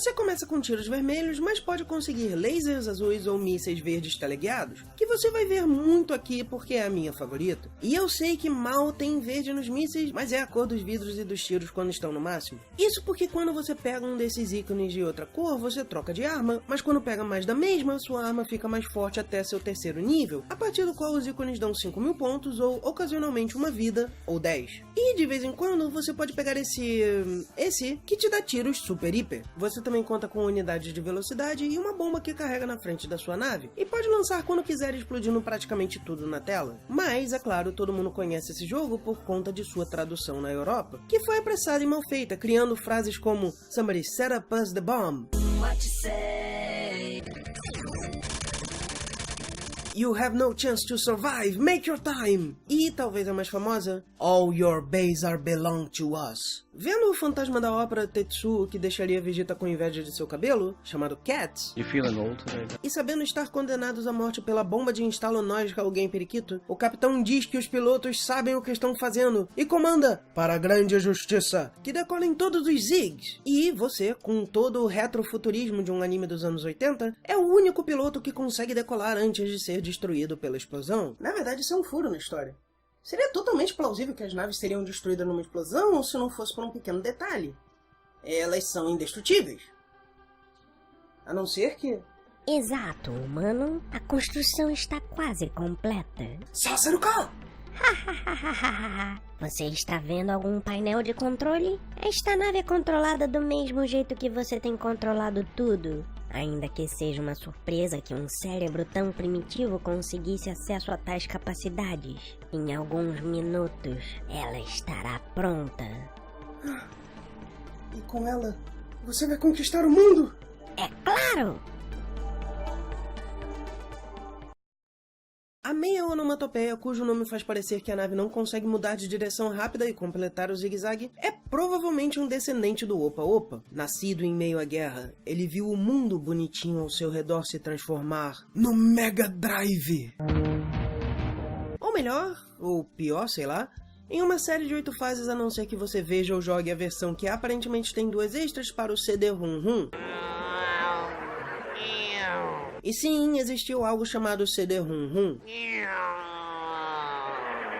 Você começa com tiros vermelhos, mas pode conseguir lasers azuis ou mísseis verdes teleguiados, que você vai ver muito aqui porque é a minha favorita. E eu sei que mal tem verde nos mísseis, mas é a cor dos vidros e dos tiros quando estão no máximo. Isso porque quando você pega um desses ícones de outra cor, você troca de arma, mas quando pega mais da mesma, sua arma fica mais forte até seu terceiro nível, a partir do qual os ícones dão 5.000 pontos ou ocasionalmente uma vida ou 10. E de vez em quando você pode pegar esse que te dá tiros super hiper. Você também conta com unidades de velocidade e uma bomba que carrega na frente da sua nave, e pode lançar quando quiser, explodindo praticamente tudo na tela. Mas, é claro, todo mundo conhece esse jogo por conta de sua tradução na Europa, que foi apressada e mal feita, criando frases como "Somebody set up us the bomb", "What you say? You have no chance to survive, make your time!" E talvez a mais famosa, "All your base are belong to us." Vendo o fantasma da ópera Tetsuo que deixaria Vegeta com inveja de seu cabelo, chamado Cats, e sabendo estar condenados à morte pela bomba de instalo nógica alguém periquito, o capitão diz que os pilotos sabem o que estão fazendo e comanda para a grande justiça, que decolem todos os zigs. E você, com todo o retrofuturismo de um anime dos anos 80, é o único piloto que consegue decolar antes de ser destruído pela explosão. Na verdade, isso é um furo na história. Seria totalmente plausível que as naves seriam destruídas numa explosão se não fosse por um pequeno detalhe. Elas são indestrutíveis. A não ser que... Exato, humano. A construção está quase completa. Sásaruka! Você está vendo algum painel de controle? Esta nave é controlada do mesmo jeito que você tem controlado tudo. Ainda que seja uma surpresa que um cérebro tão primitivo conseguisse acesso a tais capacidades. Em alguns minutos, ela estará pronta. E com ela, você vai conquistar o mundo? É claro! A meia onomatopeia, cujo nome faz parecer que a nave não consegue mudar de direção rápida e completar o zigue-zague, é provavelmente um descendente do Opa Opa. Nascido em meio à guerra, ele viu o mundo bonitinho ao seu redor se transformar no Mega Drive. Ou melhor, ou pior, sei lá, em uma série de 8 fases, a não ser que você veja ou jogue a versão que aparentemente tem 2 extras para o CD-ROM. E sim, existiu algo chamado CD-ROM.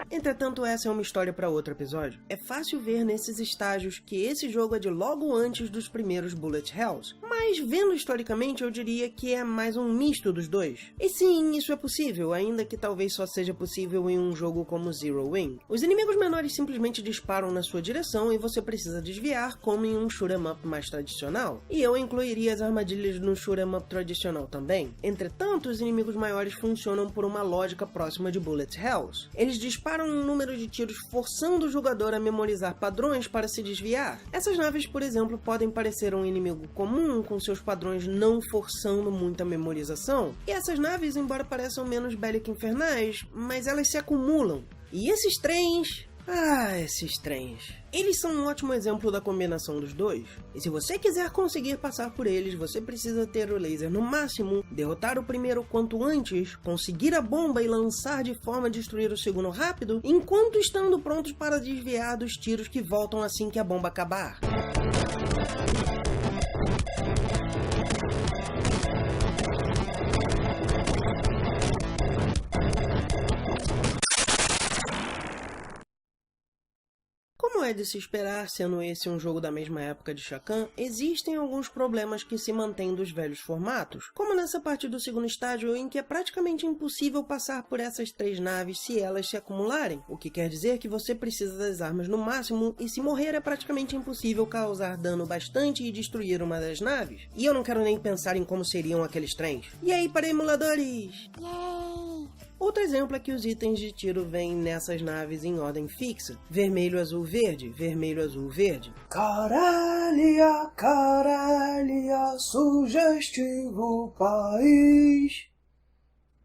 Entretanto, essa é uma história para outro episódio. É fácil ver nesses estágios que esse jogo é de logo antes dos primeiros Bullet Hells, mas vendo historicamente eu diria que é mais um misto dos dois. E sim, isso é possível, ainda que talvez só seja possível em um jogo como Zero Wing. Os inimigos menores simplesmente disparam na sua direção e você precisa desviar, como em um shoot'em up mais tradicional. E eu incluiria as armadilhas no shoot'em up tradicional também. Entretanto, os inimigos maiores funcionam por uma lógica próxima de Bullet Hells. Eles disparam um número de tiros forçando o jogador a memorizar padrões para se desviar. Essas naves, por exemplo, podem parecer um inimigo comum, com seus padrões não forçando muita memorização. E essas naves, embora pareçam menos bélico infernais, mas elas se acumulam. E esses trens... esses trens. Eles são um ótimo exemplo da combinação dos dois. E se você quiser conseguir passar por eles, você precisa ter o laser no máximo, derrotar o primeiro quanto antes, conseguir a bomba e lançar de forma a destruir o segundo rápido, enquanto estando prontos para desviar dos tiros que voltam assim que a bomba acabar. Como é de se esperar, sendo esse um jogo da mesma época de Shakan, existem alguns problemas que se mantêm dos velhos formatos, como nessa parte do segundo estágio em que é praticamente impossível passar por essas 3 naves se elas se acumularem, o que quer dizer que você precisa das armas no máximo e se morrer é praticamente impossível causar dano bastante e destruir uma das naves. E eu não quero nem pensar em como seriam aqueles trens. E aí para emuladores! Yay! Outro exemplo é que os itens de tiro vêm nessas naves em ordem fixa. Vermelho, azul, verde. Vermelho, azul, verde. Caralha, caralha, sugestivo país.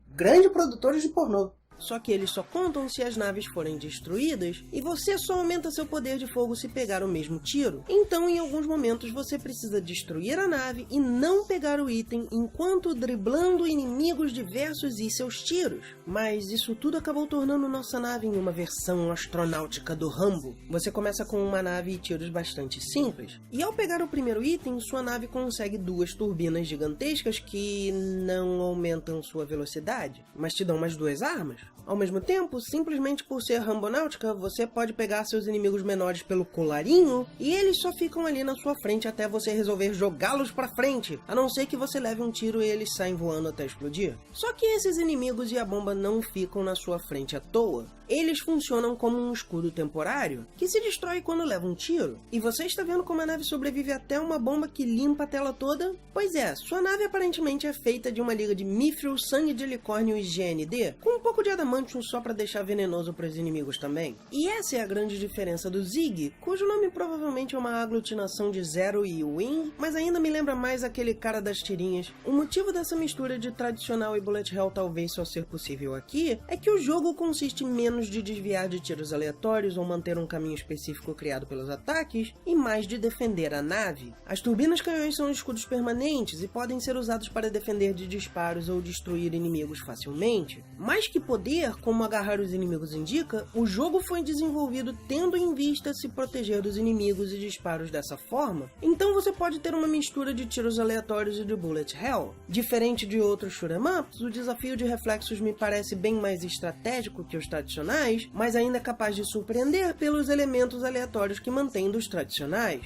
Grande produtores de pornô. Só que eles só contam se as naves forem destruídas, e você só aumenta seu poder de fogo se pegar o mesmo tiro. Então, em alguns momentos, você precisa destruir a nave e não pegar o item enquanto driblando inimigos diversos e seus tiros. Mas isso tudo acabou tornando nossa nave em uma versão astronáutica do Rambo. Você começa com uma nave e tiros bastante simples, e ao pegar o primeiro item, sua nave consegue 2 turbinas gigantescas que não aumentam sua velocidade, mas te dão mais 2 armas. Ao mesmo tempo, simplesmente por ser rambonáutica, você pode pegar seus inimigos menores pelo colarinho e eles só ficam ali na sua frente até você resolver jogá-los pra frente, a não ser que você leve um tiro e eles saem voando até explodir. Só que esses inimigos e a bomba não ficam na sua frente à toa. Eles funcionam como um escudo temporário, que se destrói quando leva um tiro. E você está vendo como a nave sobrevive até uma bomba que limpa a tela toda? Pois é, sua nave aparentemente é feita de uma liga de mithril, sangue de unicórnio e GND, com um pouco de adamantium só para deixar venenoso para os inimigos também. E essa é a grande diferença do Zig, cujo nome provavelmente é uma aglutinação de Zero e Wing, mas ainda me lembra mais aquele cara das tirinhas. O motivo dessa mistura de tradicional e bullet hell talvez só ser possível aqui, é que o jogo consiste menos de desviar de tiros aleatórios ou manter um caminho específico criado pelos ataques, e mais de defender a nave. As turbinas canhões são escudos permanentes e podem ser usados para defender de disparos ou destruir inimigos facilmente. Mais que poder, como agarrar os inimigos indica, o jogo foi desenvolvido tendo em vista se proteger dos inimigos e disparos dessa forma, então você pode ter uma mistura de tiros aleatórios e de bullet hell. Diferente de outros shoot'em ups, o desafio de reflexos me parece bem mais estratégico que os tradicionais, mas ainda é capaz de surpreender pelos elementos aleatórios que mantém dos tradicionais.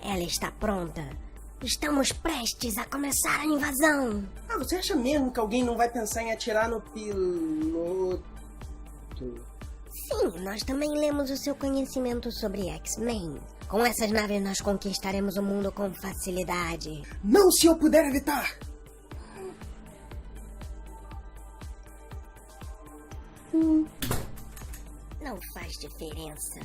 Ela está pronta. Estamos prestes a começar a invasão. Ah, você acha mesmo que alguém não vai pensar em atirar no piloto? Sim, nós também lemos o seu conhecimento sobre X-Men. Com essas naves nós conquistaremos o mundo com facilidade. Não, se eu puder evitar! Não faz diferença.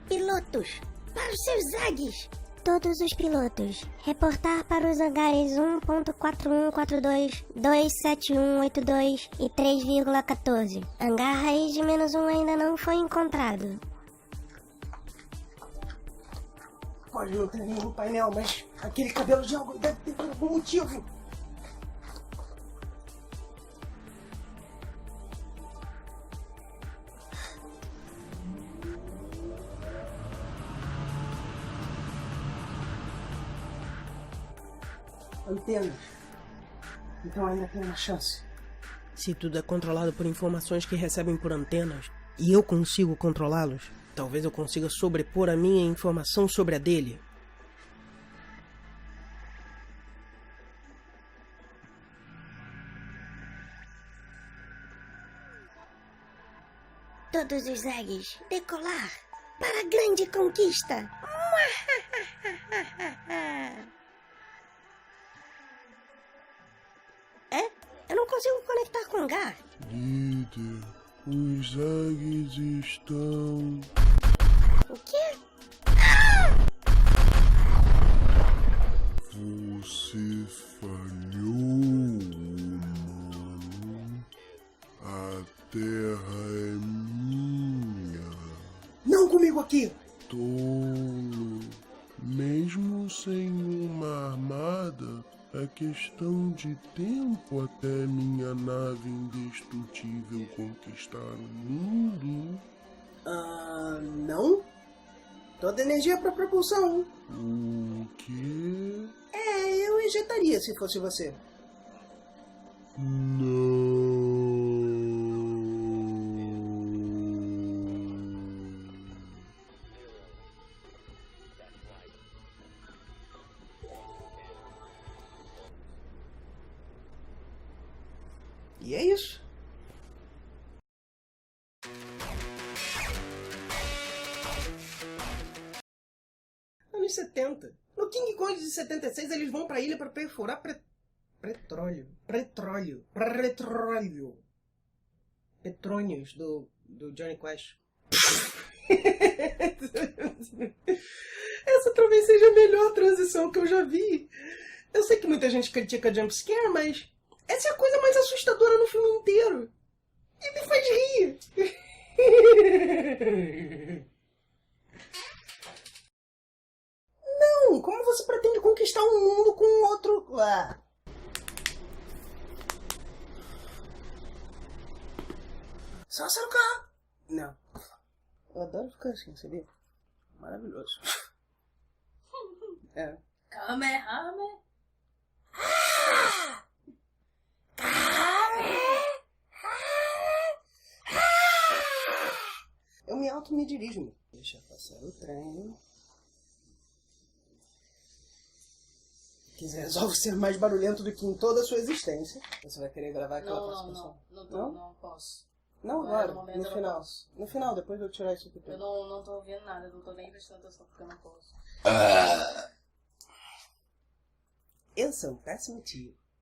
Pilotos, para os seus zagues! Todos os pilotos, reportar para os hangares 1.4142, 27182 e 3,14. Hangar raiz de -1 ainda não foi encontrado. Pode não ter nenhum painel, mas aquele cabelo de algo deve ter por algum motivo. Antenas. Então ainda tem uma chance. Se tudo é controlado por informações que recebem por antenas, e eu consigo controlá-los, talvez eu consiga sobrepor a minha informação sobre a dele. Todos os zagues, decolar para a grande conquista. Eu não consigo conectar com o hangar. Líder, os zagues estão... O quê? Você falhou, humano. A terra é minha. Não comigo aqui! Tolo. Mesmo sem uma armada, é questão de tempo até minha nave indestrutível conquistar o mundo. Não? Toda energia para propulsão. O quê? Eu injetaria se fosse você. Não. E é isso. anos 70. No King Kong de 76, eles vão pra ilha pra perfurar petróleo. Petrônios do Johnny Quest. Essa talvez seja a melhor transição que eu já vi. Eu sei que muita gente critica jumpscare, mas essa é a coisa mais assustadora no filme inteiro. E me faz rir. Não, como você pretende conquistar um mundo com outro... Só ser o carro. Não. Eu adoro ficar assim, sabia? Maravilhoso. É. Kamehameha. Eu me auto-me-dirijo. Deixa passar o trem. Que resolve ser mais barulhento do que em toda a sua existência. Você vai querer gravar aquela participação? Não posso. Não agora, no final. No final, depois eu tirar isso aqui. Eu não tô ouvindo nada, eu não tô nem prestando atenção porque eu não posso. Eu sou um péssimo tio.